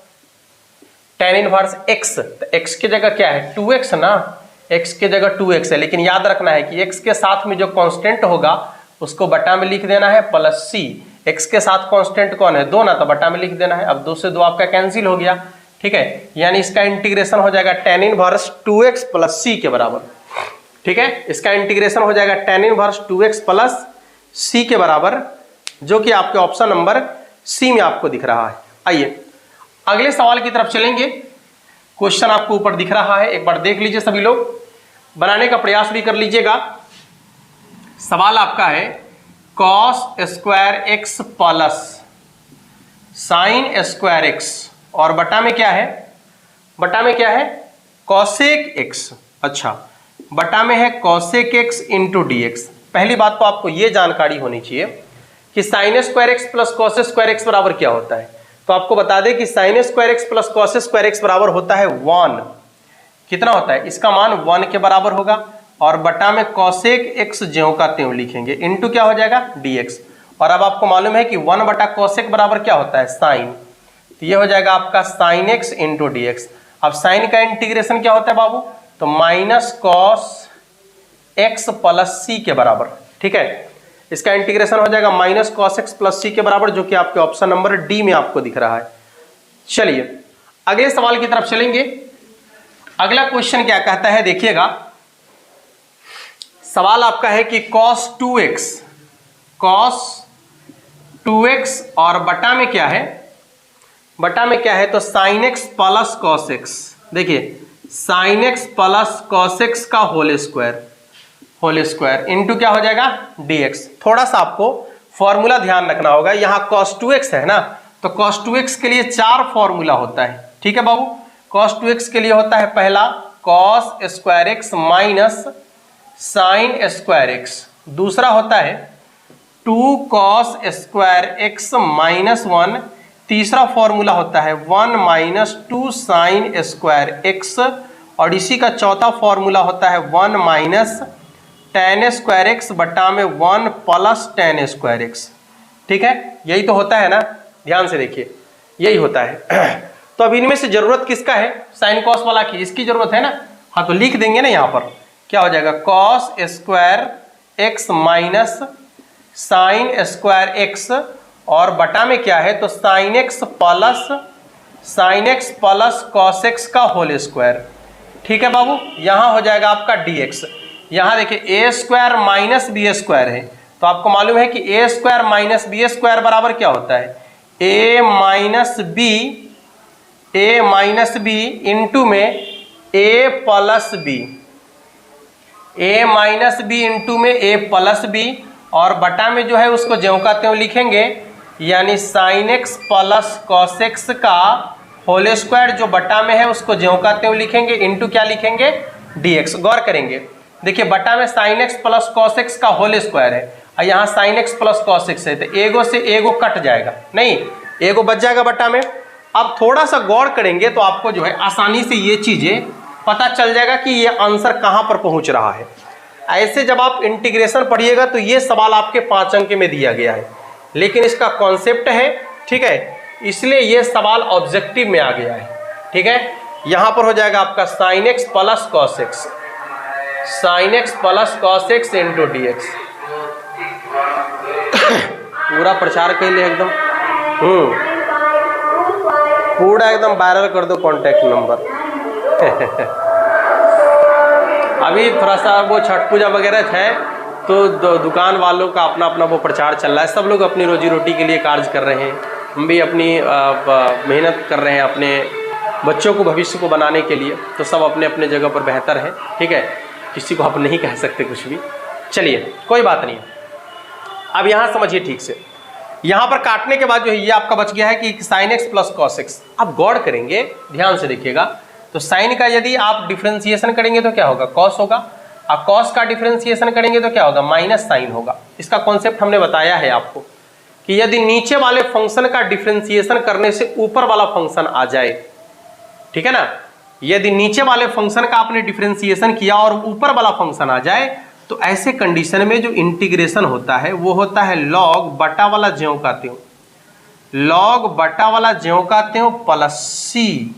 एक्स, तो एक्स की जगह क्या है 2x ना, x की जगह 2x है, लेकिन याद रखना है कि x के साथ में जो कांस्टेंट होगा उसको बटा में लिख देना है प्लस c। x के साथ कांस्टेंट कौन है, 2 ना, तो बटा में लिख देना है। अब 2 से 2 आपका कैंसिल हो गया, ठीक है, यानी इसका इंटीग्रेशन हो जाएगा tan inverse 2x plus c के बराबर, ठीक है। इसका इंटीग्रेशन हो जाएगा tan inverse 2x plus c के बराबर, जो कि आपके ऑप्शन नंबर सी में आपको दिख रहा है। आइए अगले सवाल की तरफ चलेंगे। क्वेश्चन आपको ऊपर दिख रहा है, एक बार देख लीजिए, सभी लोग बनाने का प्रयास भी कर लीजिएगा। सवाल आपका है cos square x plus sine square x, और बटा में क्या है, बटा में क्या है कॉसेक एक्स, अच्छा बटा में है cosec x into d x. पहली बात तो आपको यह जानकारी होनी चाहिए कि sine square x plus cos square x बराबर क्या होता है। तो आपको बता दें कि sine square x plus cos square x बराबर होता है 1, कितना होता है, इसका मान 1 के बराबर होगा, और बटा में कॉसेक एक्स ज्यों का त्यों लिखेंगे, इंटू क्या हो जाएगा dx। और अब आपको मालूम है कि 1 बटा कॉसेक बराबर क्या होता है साइन, तो ये हो जाएगा आपका sine x into d x. अब साइन का इंटीग्रेशन क्या होता है बाबू, तो minus cos x plus c के बराबर, ठीक है। इसका इंटीग्रेशन हो जाएगा minus cos x plus c के बराबर, जो कि आपके ऑप्शन नंबर डी में आपको दिख रहा है। चलिए अगले सवाल की तरफ चलेंगे। अगला क्वेश्चन क्या कहता है, देखिएगा सवाल आपका है कि cos 2x और बटा में क्या है, बटा में क्या है, तो sin x plus cos x। देखिए sin x plus cos x का होल स्क्वायर इंटू क्या हो जाएगा dx। थोड़ा सा आपको फॉर्मूला ध्यान रखना होगा, यहां cos 2x है ना, तो cos 2x के लिए 4 फॉर्मूला होता है, ठीक है बाबू। cos 2x के लिए होता है पहला cos square x minus sine square x, दूसरा होता है 2 cos स्क्वायर एक्स माइनस 1, तीसरा फॉर्मूला होता है 1 माइनस 2 साइन स्क्वायर एक्स, और इसी का चौथा फॉर्मूला होता है 1 माइनस टेन स्क्वायर एक्स बटा में 1 प्लस टेन स्क्वायर एक्स, ठीक है। यही तो होता है ना, ध्यान से देखिए यही होता है। तो अब इनमें से जरूरत किसका है, साइन कॉस वाला की, इसकी जरूरत है ना, हाँ तो लिख देंगे ना, यहाँ पर क्या हो जाएगा cos square x minus sine square x, और बटा में क्या है, तो sign x plus cos x का होल स्क्वायर, ठीक है बाबू। यहां हो जाएगा आपका dx। यहां देखिए a square minus b square है, तो आपको मालूम है कि ए स्क्वायर माइनस बी स्क्वायर बराबर क्या होता है, ए माइनस बी इंटू में ए प्लस बी, ए माइनस बी इंटू में ए प्लस बी, और बटा में जो है उसको ज्यों का त्यों लिखेंगे, यानी sign x plus cos x का होल स्क्वायर जो बटा में है उसको ज्यों का त्यों लिखेंगे, इंटू क्या लिखेंगे dx। गौर करेंगे, देखिए बटा में sign x plus cos x का होल स्क्वायर है, और यहाँ sign x plus cos x है, तो एगो से एगो कट जाएगा, नहीं एगो बच जाएगा बटा में। अब थोड़ा सा गौर करेंगे तो आपको जो है आसानी से ये चीजें पता चल जाएगा कि ये आंसर कहां पर पहुंच रहा है। ऐसे जब आप इंटीग्रेशन पढ़िएगा तो ये सवाल आपके 5 अंक में दिया गया है, लेकिन इसका कॉन्सेप्ट है, ठीक है, इसलिए ये सवाल ऑब्जेक्टिव में आ गया है, ठीक है। यहां पर हो जाएगा आपका sign x plus cos x, sign x plus cos x into d x. पूरा प्रचार कर लिया एकदम, पूरा एकदम वायरल कर दो कॉन्टैक्ट नंबर। अभी थोड़ा सा वो छठ पूजा वगैरह है, तो दुकान वालों का अपना अपना वो प्रचार चल रहा है, सब लोग अपनी रोजी रोटी के लिए कार्य कर रहे हैं, हम भी अपनी मेहनत कर रहे हैं अपने बच्चों को भविष्य को बनाने के लिए, तो सब अपने अपने जगह पर बेहतर है, ठीक है, किसी को आप नहीं कह सकते कुछ भी। चलिए कोई बात नहीं, अब यहाँ समझिए ठीक से, यहाँ पर काटने के बाद जो है ये आपका बच गया है कि sine x plus cos x. अब गौर करेंगे, ध्यान से देखिएगा, तो साइन का यदि आप डिफरेंशिएशन करेंगे तो क्या होगा, कॉस होगा, और कॉस का डिफरेंशिएशन करेंगे तो क्या होगा, माइनस साइन होगा। इसका कॉन्सेप्ट हमने बताया है आपको कि यदि नीचे वाले फंक्शन का डिफरेंशिएशन करने से ऊपर वाला फंक्शन आ जाए, ठीक है ना, यदि नीचे वाले फंक्शन का आपने डिफरेंशिएशन किया और ऊपर वाला फंक्शन आ जाए तो ऐसे कंडीशन में जो इंटीग्रेशन होता है वो होता है log बटा वाला ज्यों का त्यों, log बटा वाला ज्यों का त्यों प्लस सी।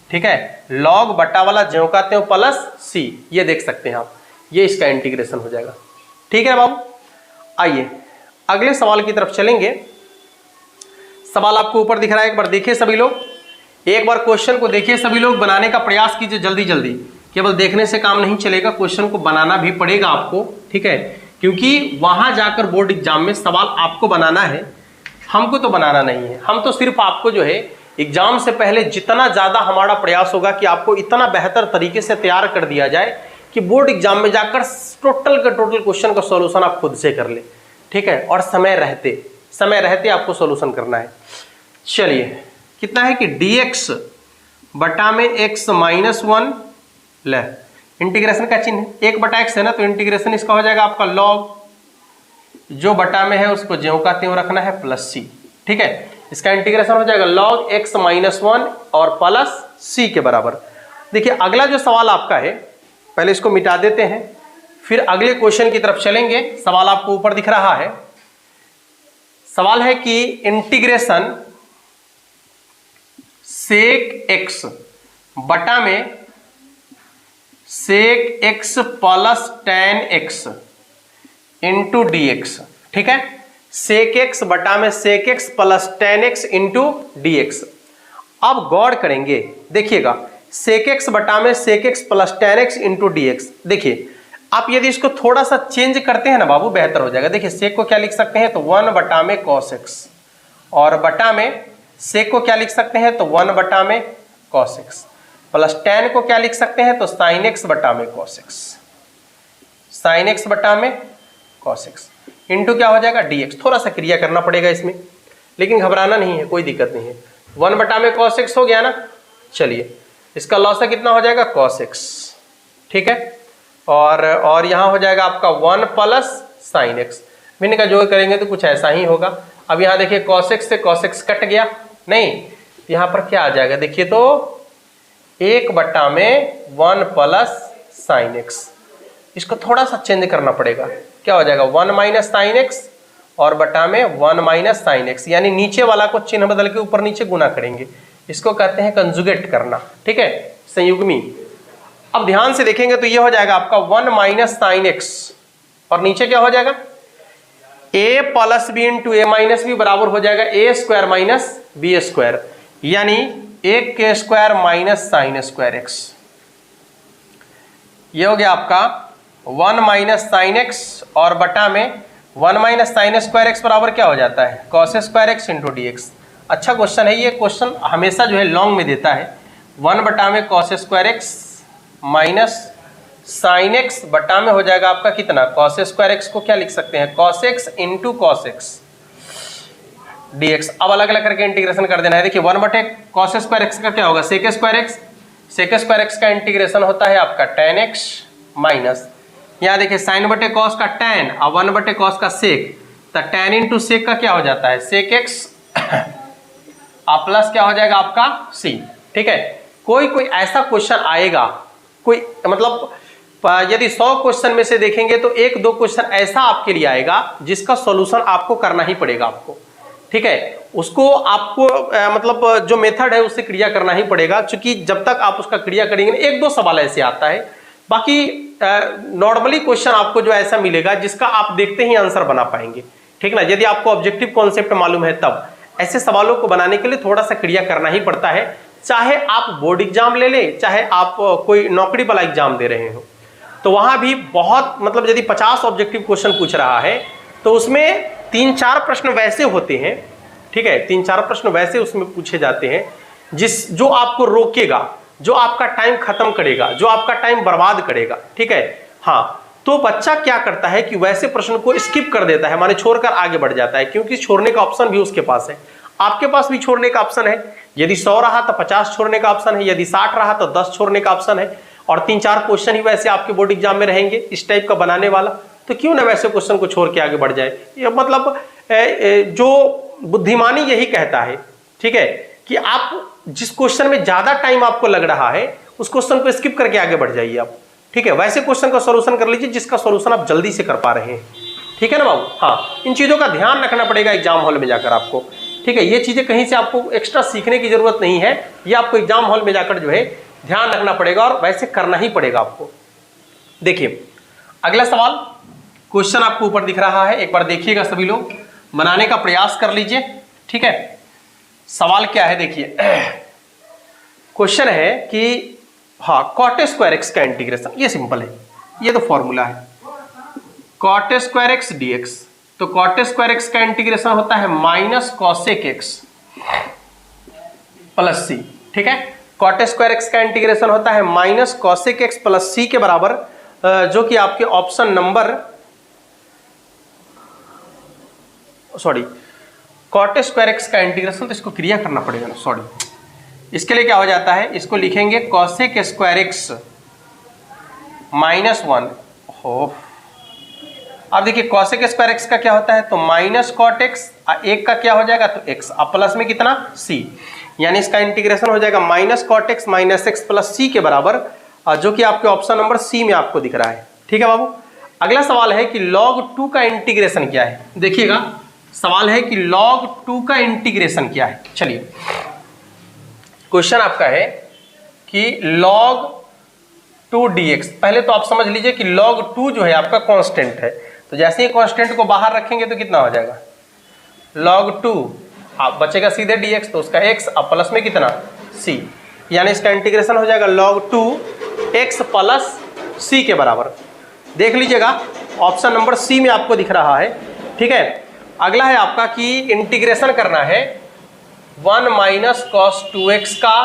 ठीक है, log बटा वाला ज्यों का त्यों प्लस सी, ये देख सकते हैं आप, ये इसका इंटीग्रेशन हो जाएगा। ठीक है बाबू, आइए अगले सवाल की तरफ चलेंगे। सवाल आपको ऊपर दिख रहा है, एक बार देखिए सभी लोग, एक बार क्वेश्चन को देखिए सभी लोग, बनाने का प्रयास कीजिए जल्दी जल्दी। केवल देखने से काम नहीं चलेगा, क्वेश्चन को बनाना भी पड़ेगा आपको। ठीक है, क्योंकि वहां जाकर बोर्ड एग्जाम में सवाल आपको बनाना है, हमको तो बनाना नहीं है। हम तो सिर्फ आपको जो है एग्जाम से पहले जितना ज्यादा हमारा प्रयास होगा कि आपको इतना बेहतर तरीके से तैयार कर दिया जाए कि बोर्ड एग्जाम में जाकर टोटल का टोटल क्वेश्चन का सॉल्यूशन आप खुद से कर ले। ठीक है, और समय रहते आपको सॉल्यूशन करना है। चलिए, कितना है कि dx बटा में x माइनस 1 ले, इंटीग्रेशन का चिन्ह 1 बटा x है ना, तो इंटीग्रेशन इसका हो जाएगा आपका log जो बटा में है उसको ज्यों का त्यों रखना है प्लस सी। ठीक है, इसका इंटीग्रेशन हो जाएगा log x माइनस 1 और प्लस सी के बराबर। देखिए अगला जो सवाल आपका है, पहले इसको मिटा देते हैं फिर अगले क्वेश्चन की तरफ चलेंगे। सवाल आपको ऊपर दिख रहा है, सवाल है कि इंटीग्रेशन सेक x बटा में सेक x plus ten x into d x. ठीक है, सेक x बटा में सेक x plus ten x into d x. अब गौर करेंगे, देखिएगा सेक x बटा में सेक x plus ten x into d x. देखिए आप यदि इसको थोड़ा सा चेंज करते हैं ना बाबू, बेहतर हो जाएगा। देखिए सेक को क्या लिख सकते हैं, तो 1 बटा में cos x, और बटा में सेक को क्या लिख सकते हैं, तो 1 बटा में cos x, प्लस टेन को क्या लिख सकते हैं, तो sin x बटा में cos x, sin x बटा में cos x इंटू क्या हो जाएगा dx। थोड़ा सा क्रिया करना पड़ेगा इसमें, लेकिन घबराना नहीं है, कोई दिक्कत नहीं है। 1 बटा में cos x हो गया ना। चलिए इसका लॉसा कितना हो जाएगा cos x। ठीक है, और यहां हो जाएगा आपका 1 प्लस sin x। मैंने कहा जो करेंगे तो कुछ ऐसा ही होगा। अब यहां देखिए cos x से cos x कट गया, नहीं यहां पर क्या आ जाएगा, देखिए तो 1 बटा में 1 प्लस sin x। इसको थोड़ा सा चेंज करना पड़ेगा, क्या हो जाएगा 1 माइनस sin x और बटा में 1 माइनस sin x, यानी नीचे वाला को चिन्ह बदल के ऊपर नीचे गुना करेंगे। इसको कहते हैं कंजुगेट करना। ठीक है, संयुग्मी। अब ध्यान से देखेंगे तो ये हो जाएगा आपका 1 माइनस sin x और नीचे क्या हो जाएगा a plus b into a minus b बराबर हो जाएगा a square minus b square, यानी 1 के square minus sine square x। ये हो गया आपका 1 माइनस साइन x और बटा में 1 माइनस साइन स्क्वायर एक्स बराबर क्या हो जाता है cos square x into d x. अच्छा क्वेश्चन है ये, क्वेश्चन हमेशा जो है लॉन्ग में देता है। 1 बटा में cos square x minus sine x बटा में हो जाएगा आपका कितना कॉस स्क्वायर एक्स को क्या लिख सकते हैं cos x into cos x D x. अब अलग अलग करके इंटीग्रेशन कर देना है। देखिए 1 बटे कॉस स्क्वायर एक्स का क्या होगा sec square x, sec square x का इंटीग्रेशन होता है आपका tan एक्स माइनस यहाँ देखिए साइन बटे कॉस का tan और 1 बटे कॉस का सेक, तो tan इंटू सेक का क्या हो जाता है सेक एक्स और प्लस क्या हो जाएगा आपका c। ठीक है, कोई ऐसा क्वेश्चन आएगा, कोई मतलब यदि 100 क्वेश्चन में से देखेंगे तो 1-2 क्वेश्चन ऐसा आपके लिए आएगा जिसका सॉल्यूशन आपको करना ही पड़ेगा आपको। ठीक है, उसको आपको मतलब जो मेथड है उससे क्रिया करना ही पड़ेगा, क्योंकि जब तक आप उसका क्रिया करेंगे 1-2 सवाल ऐसे आता है। बाकी नॉर्मली क्वेश्चन आपको जो ऐसा मिलेगा जिसका आप देखते ही आंसर बना पाएंगे। ठीक ना, यदि आपको ऑब्जेक्टिव कॉन्सेप्ट मालूम है तब ऐसे सवालों को बनाने के लिए थोड़ा सा क्रिया करना ही पड़ता है। चाहे आप बोर्ड एग्जाम ले लें, चाहे आप कोई नौकरी वाला एग्जाम दे रहे हो, तो वहां भी बहुत मतलब यदि 50 ऑब्जेक्टिव क्वेश्चन पूछ रहा है तो उसमें 3-4 प्रश्न वैसे होते हैं। ठीक है, 3-4 प्रश्न वैसे उसमें पूछे जाते हैं जो आपको रोकेगा, जो आपका टाइम खत्म करेगा, जो आपका टाइम बर्बाद करेगा। ठीक है, हाँ, तो बच्चा क्या करता है कि वैसे प्रश्न को स्किप कर देता है, माने छोड़कर आगे बढ़ जाता है, क्योंकि छोड़ने का ऑप्शन भी उसके पास है। आपके पास भी छोड़ने का ऑप्शन है। यदि 100 रहा तो 50 छोड़ने का ऑप्शन है, यदि 60 रहा तो 10 छोड़ने का ऑप्शन है, और 3-4 क्वेश्चन ही वैसे आपके बोर्ड एग्जाम में रहेंगे इस टाइप का बनाने वाला, तो क्यों ना वैसे क्वेश्चन को छोड़ के आगे बढ़ जाए। ये मतलब जो बुद्धिमानी यही कहता है। ठीक है, कि आप जिस क्वेश्चन में ज्यादा टाइम आपको लग रहा है उस क्वेश्चन को स्किप करके आगे बढ़ जाइए आप, ठीक है। वैसे क्वेश्चन का सॉल्यूशन कर लीजिए जिसका सॉल्यूशन आप जल्दी से कर पा रहे हैं, ठीक है ना बाबू। हाँ, इन चीजों का ध्यान रखना पड़ेगा एग्जाम हॉल में जाकर आपको, ठीक है। ये चीजें कहीं से आपको एक्स्ट्रा सीखने की जरूरत नहीं है, ये आपको एग्जाम हॉल में जाकर जो है ध्यान रखना पड़ेगा और वैसे करना ही पड़ेगा आपको। देखिए अगला सवाल, क्वेश्चन आपको ऊपर दिख रहा है, एक बार देखिएगा सभी लोग, बनाने का प्रयास कर लीजिए, ठीक है। सवाल क्या है देखिए, क्वेश्चन है कि हाँ कॉट स्क्वायर एक्स का इंटीग्रेशन, ये सिंपल है, ये तो फॉर्मूला है कॉट स्क्वायर एक्स डीएक्स। तो कॉट स्क्वायर एक्स का इंटीग्रेशन होता है minus cosec x plus c, ठीक है। कॉट स्क्वायर एक्स का इंटीग्रेशन होता है minus cosec x plus c के बराबर, जो कि आपके option number cot square x का इंटीग्रेशन, तो इसको क्रिया करना पड़ेगा ना, इसके लिए क्या हो जाता है, इसको लिखेंगे कॉसेक स्क्वायर एक्स माइनस 1 हो। अब देखिए कॉसेक स्क्वायर एक्स का क्या होता है, तो माइनस कॉट एक्स, एक का क्या हो जाएगा तो एक्स, अब प्लस में कितना सी, यानी इसका इंटीग्रेशन हो जाएगा minus cot x minus x plus c के बराबर, जो कि आपके ऑप्शन नंबर सी में आपको दिख रहा है, ठीक है बाबू। अगला सवाल है कि log 2 का इंटीग्रेशन क्या है। देखिएगा सवाल है कि log 2 का इंटीग्रेशन क्या है। चलिए क्वेश्चन आपका है कि log 2 dx, पहले तो आप समझ लीजिए कि log 2 जो है आपका कांस्टेंट है, तो जैसे ही कांस्टेंट को बाहर रखेंगे तो कितना हो जाएगा log 2, आप बचेगा सीधे dx, तो उसका x अब प्लस में कितना c, यानी इसका इंटीग्रेशन हो जाएगा log 2 x प्लस c के बराबर। देख लीजिएगा ऑप्शन नंबर सी में आपको दिख रहा है, ठीक है। अगला है आपका कि इंटीग्रेशन करना है 1 माइनस कॉस 2x का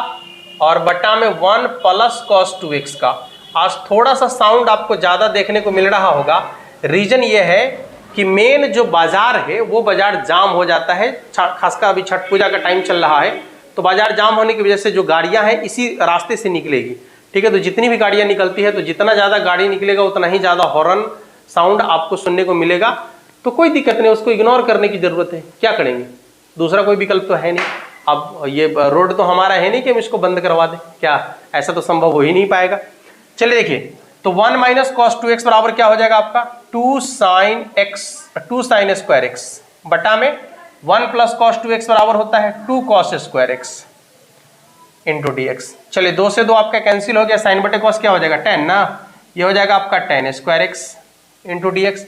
और बटा में 1 प्लस कॉस 2x का। आज थोड़ा सा साउंड आपको ज़्यादा देखने को मिल रहा होगा, रीजन ये है कि मेन जो बाजार है वो बाजार जाम हो जाता है, खासकर अभी छठ पूजा का टाइम चल रहा है, तो बाजार जाम होने की वजह से जो गाड़ियां हैं इसी रास्ते से निकलेगी, ठीक है। तो जितनी भी गाड़ियां निकलती है, तो जितना ज़्यादा गाड़ी निकलेगा उतना ही ज़्यादा हॉर्न साउंड आपको सुनने को मिलेगा, तो कोई दिक्कत नहीं, उसको इग्नोर करने की जरूरत है, क्या करेंगे, दूसरा कोई विकल्प तो है नहीं। अब ये रोड तो हमारा है नहीं कि हम इसको बंद करवा दें, क्या ऐसा तो संभव हो ही नहीं पाएगा। चलिए देखिए, तो 1 माइनस कॉस 2x बराबर क्या हो जाएगा आपका 2 साइन स्क्वायर एक्स बटा में 1 प्लस कॉस 2x बराबर होता है 2 cos square x into d x. चलिए 2 से 2 आपका कैंसिल हो गया, साइन बटे कॉस क्या हो जाएगा 10 ना, ये हो जाएगा आपका 10 square x into d x.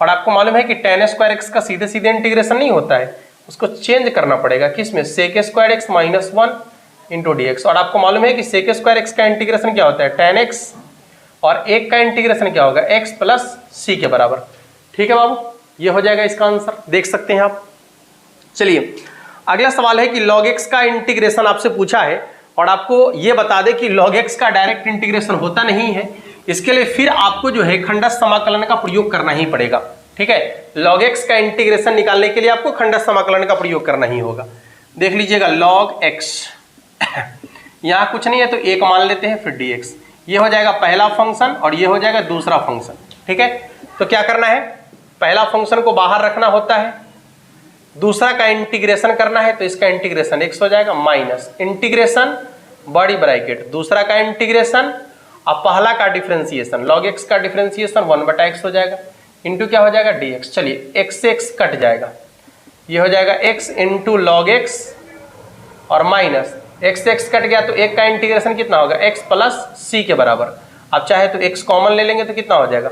और आपको मालूम है कि 10 स्क्वायर एक्स का सीधे सीधे इंटीग्रेशन नहीं होता है, उसको चेंज करना पड़ेगा, किसमें sec square x minus 1 into d x. और आपको मालूम है कि सेक स्क्वायर एक्स का इंटीग्रेशन क्या होता है 10x, और एक का इंटीग्रेशन क्या होगा x प्लस सी के बराबर, ठीक है बाबू, ये हो जाएगा इसका आंसर, देख सकते हैं आप। चलिए अगला सवाल है कि log x का इंटीग्रेशन आपसे पूछा है, और आपको ये बता दें कि log x का डायरेक्ट इंटीग्रेशन होता नहीं है, इसके लिए फिर आपको जो है खंडस्थ समाकलन का प्रयोग करना ही पड़ेगा, ठीक है। log x का इंटीग्रेशन निकालने के लिए आपको खंडस्थ समाकलन का प्रयोग करना ही होगा। देख लीजिएगा log x यहाँ कुछ नहीं है तो एक मान लेते हैं, फिर dx, ये हो जाएगा पहला फंक्शन और ये हो जाएगा दूसरा फंक्शन, ठीक है। तो क्या करना है, पहला फंक्शन को बाहर रखना होता है, दूसरा का इंटीग्रेशन करना है, तो इसका इंटीग्रेशन x हो जाएगा माइनस इंटीग्रेशन बड़ी ब्रैकेट दूसरा का इंटीग्रेशन, अब पहला का डिफरेंशिएशन log x का डिफरेंशिएशन 1/x हो जाएगा, इंटू क्या हो जाएगा dx। चलिए x से x कट जाएगा, ये हो जाएगा x इंटू log x और माइनस x से x कट गया तो एक का इंटीग्रेशन कितना होगा x प्लस c के बराबर। अब चाहे तो x कॉमन ले लेंगे तो कितना हो जाएगा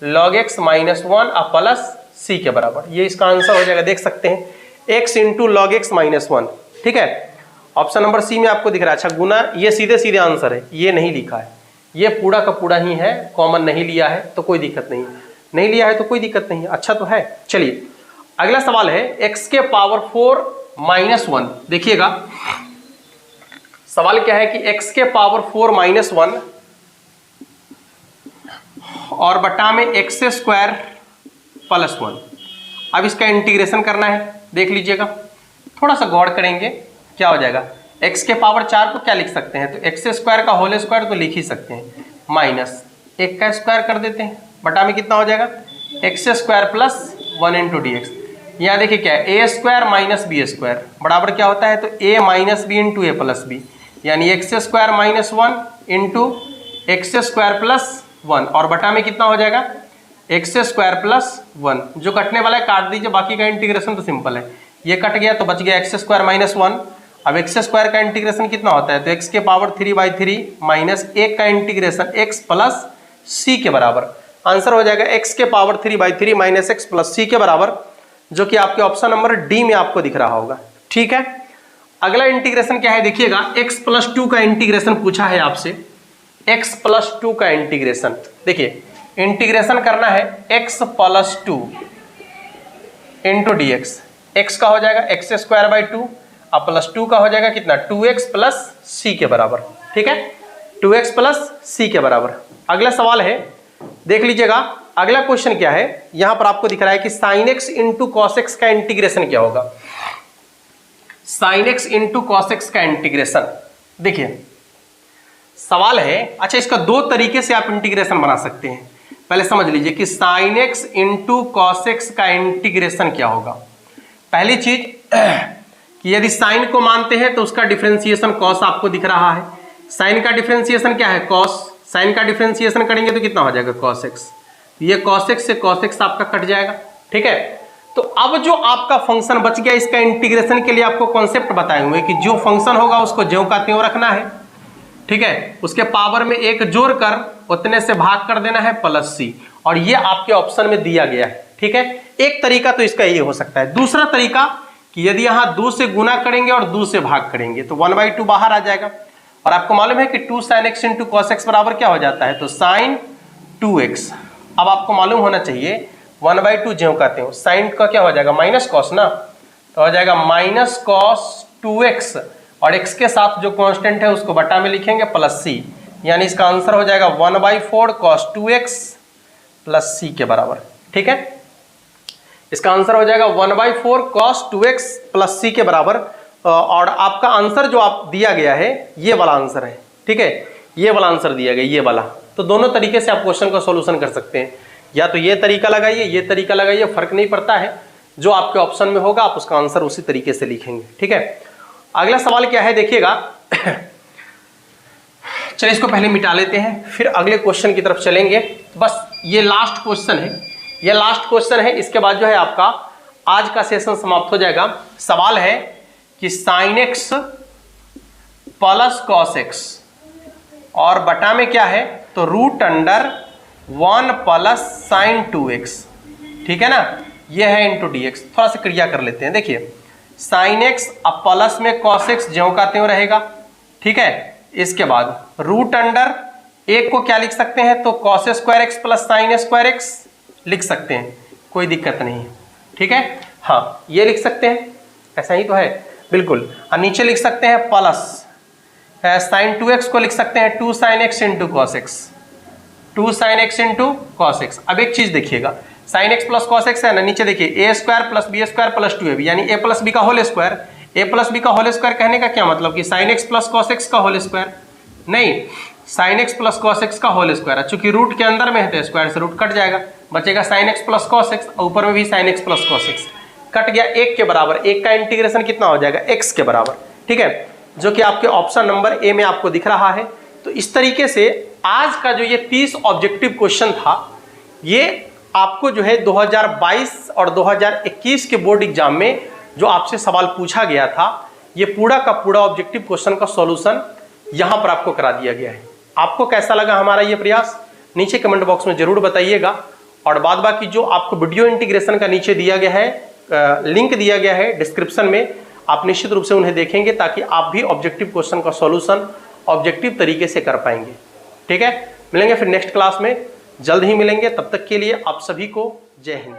log x माइनस 1 और प्लस c के बराबर, ये इसका आंसर हो जाएगा, देख सकते हैं x into log x minus 1, ठीक है। ऑप्शन नंबर सी में आपको दिख रहा है। अच्छा गुना, ये सीधे सीधे आंसर है, ये नहीं लिखा है, ये पूरा का पूरा ही है, कॉमन नहीं लिया है तो कोई दिक्कत नहीं, नहीं लिया है तो कोई दिक्कत नहीं, अच्छा तो है। चलिए अगला सवाल है x के पावर 4 माइनस 1। देखिएगा सवाल क्या है कि x के पावर 4 माइनस 1 और बटा में x स्क्वायर प्लस 1। अब इसका इंटीग्रेशन करना है, देख लीजिएगा, थोड़ा सा गौर करेंगे क्या हो जाएगा, x के पावर 4 को क्या लिख सकते हैं, तो x स्क्वायर का होल स्क्वायर तो लिख ही सकते हैं, माइनस 1 का स्क्वायर कर देते हैं, बटा में कितना हो जाएगा x square plus 1 into d x. यहाँ देखिए क्या है, ए स्क्वायर माइनस बी स्क्वायर बराबर क्या होता है, तो ए माइनस बी इंटू ए प्लस बी, यानी x square minus 1 into x square plus 1, और बटा में कितना हो जाएगा, एक्स स्क्वायर प्लस 1। जो कटने वाला है काट दीजिए, बाकी का इंटीग्रेशन तो सिंपल है, ये कट गया तो बच गया एक्स स्क्वायर माइनस 1। अब एक्स स्क्वायर का इंटीग्रेशन कितना होता है, तो एक्स के पावर 3/3 माइनस 1 का इंटीग्रेशन एक्स प्लस सी के बराबर। आंसर हो जाएगा एक्स के power 3/3 minus x plus c के बराबर, जो कि आपके ऑप्शन नंबर डी में आपको दिख रहा होगा। ठीक है, अगला इंटीग्रेशन क्या है देखिएगा, x प्लस 2 का इंटीग्रेशन पूछा है आपसे। x प्लस 2 का इंटीग्रेशन, देखिए इंटीग्रेशन करना है x plus 2 into d x. X का हो जाएगा एक्स स्क्वायर बाई 2 और प्लस 2 का हो जाएगा कितना, 2x प्लस सी के बराबर। ठीक है, 2x प्लस सी के बराबर। अगला सवाल है, देख लीजिएगा अगला क्वेश्चन क्या है, यहां पर आपको दिख रहा है कि sine x into cos x का इंटीग्रेशन क्या होगा। Sine x into cos x का इंटीग्रेशन, देखिए सवाल है, अच्छा इसका दो तरीके से आप इंटीग्रेशन बना सकते हैं। पहले समझ लीजिए कि sine x into cos x का इंटीग्रेशन क्या होगा। पहली चीज कि यदि साइन को मानते हैं तो उसका डिफरेंशिएशन कॉस आपको दिख रहा है। साइन का डिफरेंशिएशन क्या है, कॉस। साइन का डिफरेंशिएशन करेंगे तो कितना हो जाएगा, कॉस एक्स। ये cos x से cos x आपका कट जाएगा। ठीक है, तो अब जो आपका फंक्शन बच गया, इसका इंटीग्रेशन के लिए आपको कॉन्सेप्ट बताए हुए कि जो फंक्शन होगा उसको ज्यों का त्यों रखना है। ठीक है, उसके पावर में एक जोड़ कर उतने से भाग कर देना है प्लस सी, और ये आपके ऑप्शन में दिया गया है। ठीक है, एक तरीका तो इसका ये हो सकता है। दूसरा तरीका कि यदि यहाँ 2 से गुना करेंगे और 2 से भाग करेंगे तो 1/2 बाहर आ जाएगा, और आपको मालूम है कि 2 sin x into cos x बराबर क्या हो जाता है, तो sin 2x। अब आपको मालूम होना चाहिए 1/2 ज्यों कहते हो, साइन का क्या हो जाएगा, माइनस कॉस ना, तो हो जाएगा माइनस कॉस 2x, और x के साथ जो कांस्टेंट है उसको बटा में लिखेंगे प्लस सी, यानी इसका आंसर हो जाएगा 1/4 cos 2x प्लस सी के बराबर। ठीक है, इसका आंसर हो जाएगा 1/4 cos 2x प्लस सी के बराबर, और आपका आंसर जो आप दिया गया है ये वाला आंसर है। ठीक है, ये वाला आंसर दिया गया, ये वाला। तो दोनों तरीके से आप क्वेश्चन का सॉल्यूशन कर सकते हैं, या तो ये तरीका लगाइए, ये तरीका लगाइए, फर्क नहीं पड़ता है, जो आपके ऑप्शन में होगा आप उसका आंसर उसी तरीके से लिखेंगे। ठीक है, अगला सवाल क्या है देखिएगा, चलिए इसको पहले मिटा लेते हैं, फिर अगले क्वेश्चन की तरफ चलेंगे। बस ये लास्ट क्वेश्चन है, ये लास्ट क्वेश्चन है, इसके बाद जो है आपका आज का सेशन समाप्त हो जाएगा। सवाल है कि sine x plus cos x और बटा में क्या है, तो root under 1 plus sign 2x। ठीक है ना, ये है इंटू डी एक्स। थोड़ा सा क्रिया कर लेते हैं, देखिए साइन एक्स अब प्लस में कॉस एक्स ज्यों का त्यों रहेगा। ठीक है, इसके बाद रूट अंडर एक को क्या लिख सकते हैं, तो cos square x plus sine square x लिख सकते हैं, कोई दिक्कत नहीं है। ठीक है, हाँ ये लिख सकते हैं, ऐसा ही तो है बिल्कुल। और नीचे लिख सकते हैं प्लस साइन 2x को लिख सकते हैं 2 sin x into cos x, 2 sin x into cos x. अब एक चीज देखिएगा, sine x plus cos x है ना, नीचे देखिए a square plus b square plus 2ab, यानी ए प्लस बी का whole square. A plus b का होल स्क्वायर कहने का क्या मतलब कि sine x plus cos x का होल स्क्वायर, नहीं sine x plus cos x का होल स्क्वायर। चूंकि रूट के अंदर में है तो स्क्वायर से रूट कट जाएगा, बचेगा sign x plus cos x, ऊपर में भी sign x plus cos x cut गया, 1 के बराबर। 1 का इंटीग्रेशन कितना हो जाएगा, x के बराबर। ठीक है, जो कि आपके ऑप्शन नंबर ए में आपको दिख रहा है। तो इस तरीके से आज का जो ये 30 ऑब्जेक्टिव क्वेश्चन था, ये आपको जो है 2022 और 2021 के बोर्ड एग्जाम में जो आपसे सवाल पूछा गया था, ये पूरा का पूरा ऑब्जेक्टिव क्वेश्चन का सॉल्यूशन यहां पर आपको करा दिया गया है। आपको कैसा लगा हमारा ये प्रयास, नीचे कमेंट बॉक्स में जरूर बताइएगा। और बाद बाकी जो आपको वीडियो इंटीग्रेशन का नीचे दिया गया है, लिंक दिया गया है डिस्क्रिप्शन में, आप निश्चित रूप से उन्हें देखेंगे ताकि आप भी ऑब्जेक्टिव क्वेश्चन का सॉल्यूशन ऑब्जेक्टिव तरीके से कर पाएंगे। ठीक है, मिलेंगे फिर नेक्स्ट क्लास में, जल्द ही मिलेंगे। तब तक के लिए आप सभी को जय हिंद।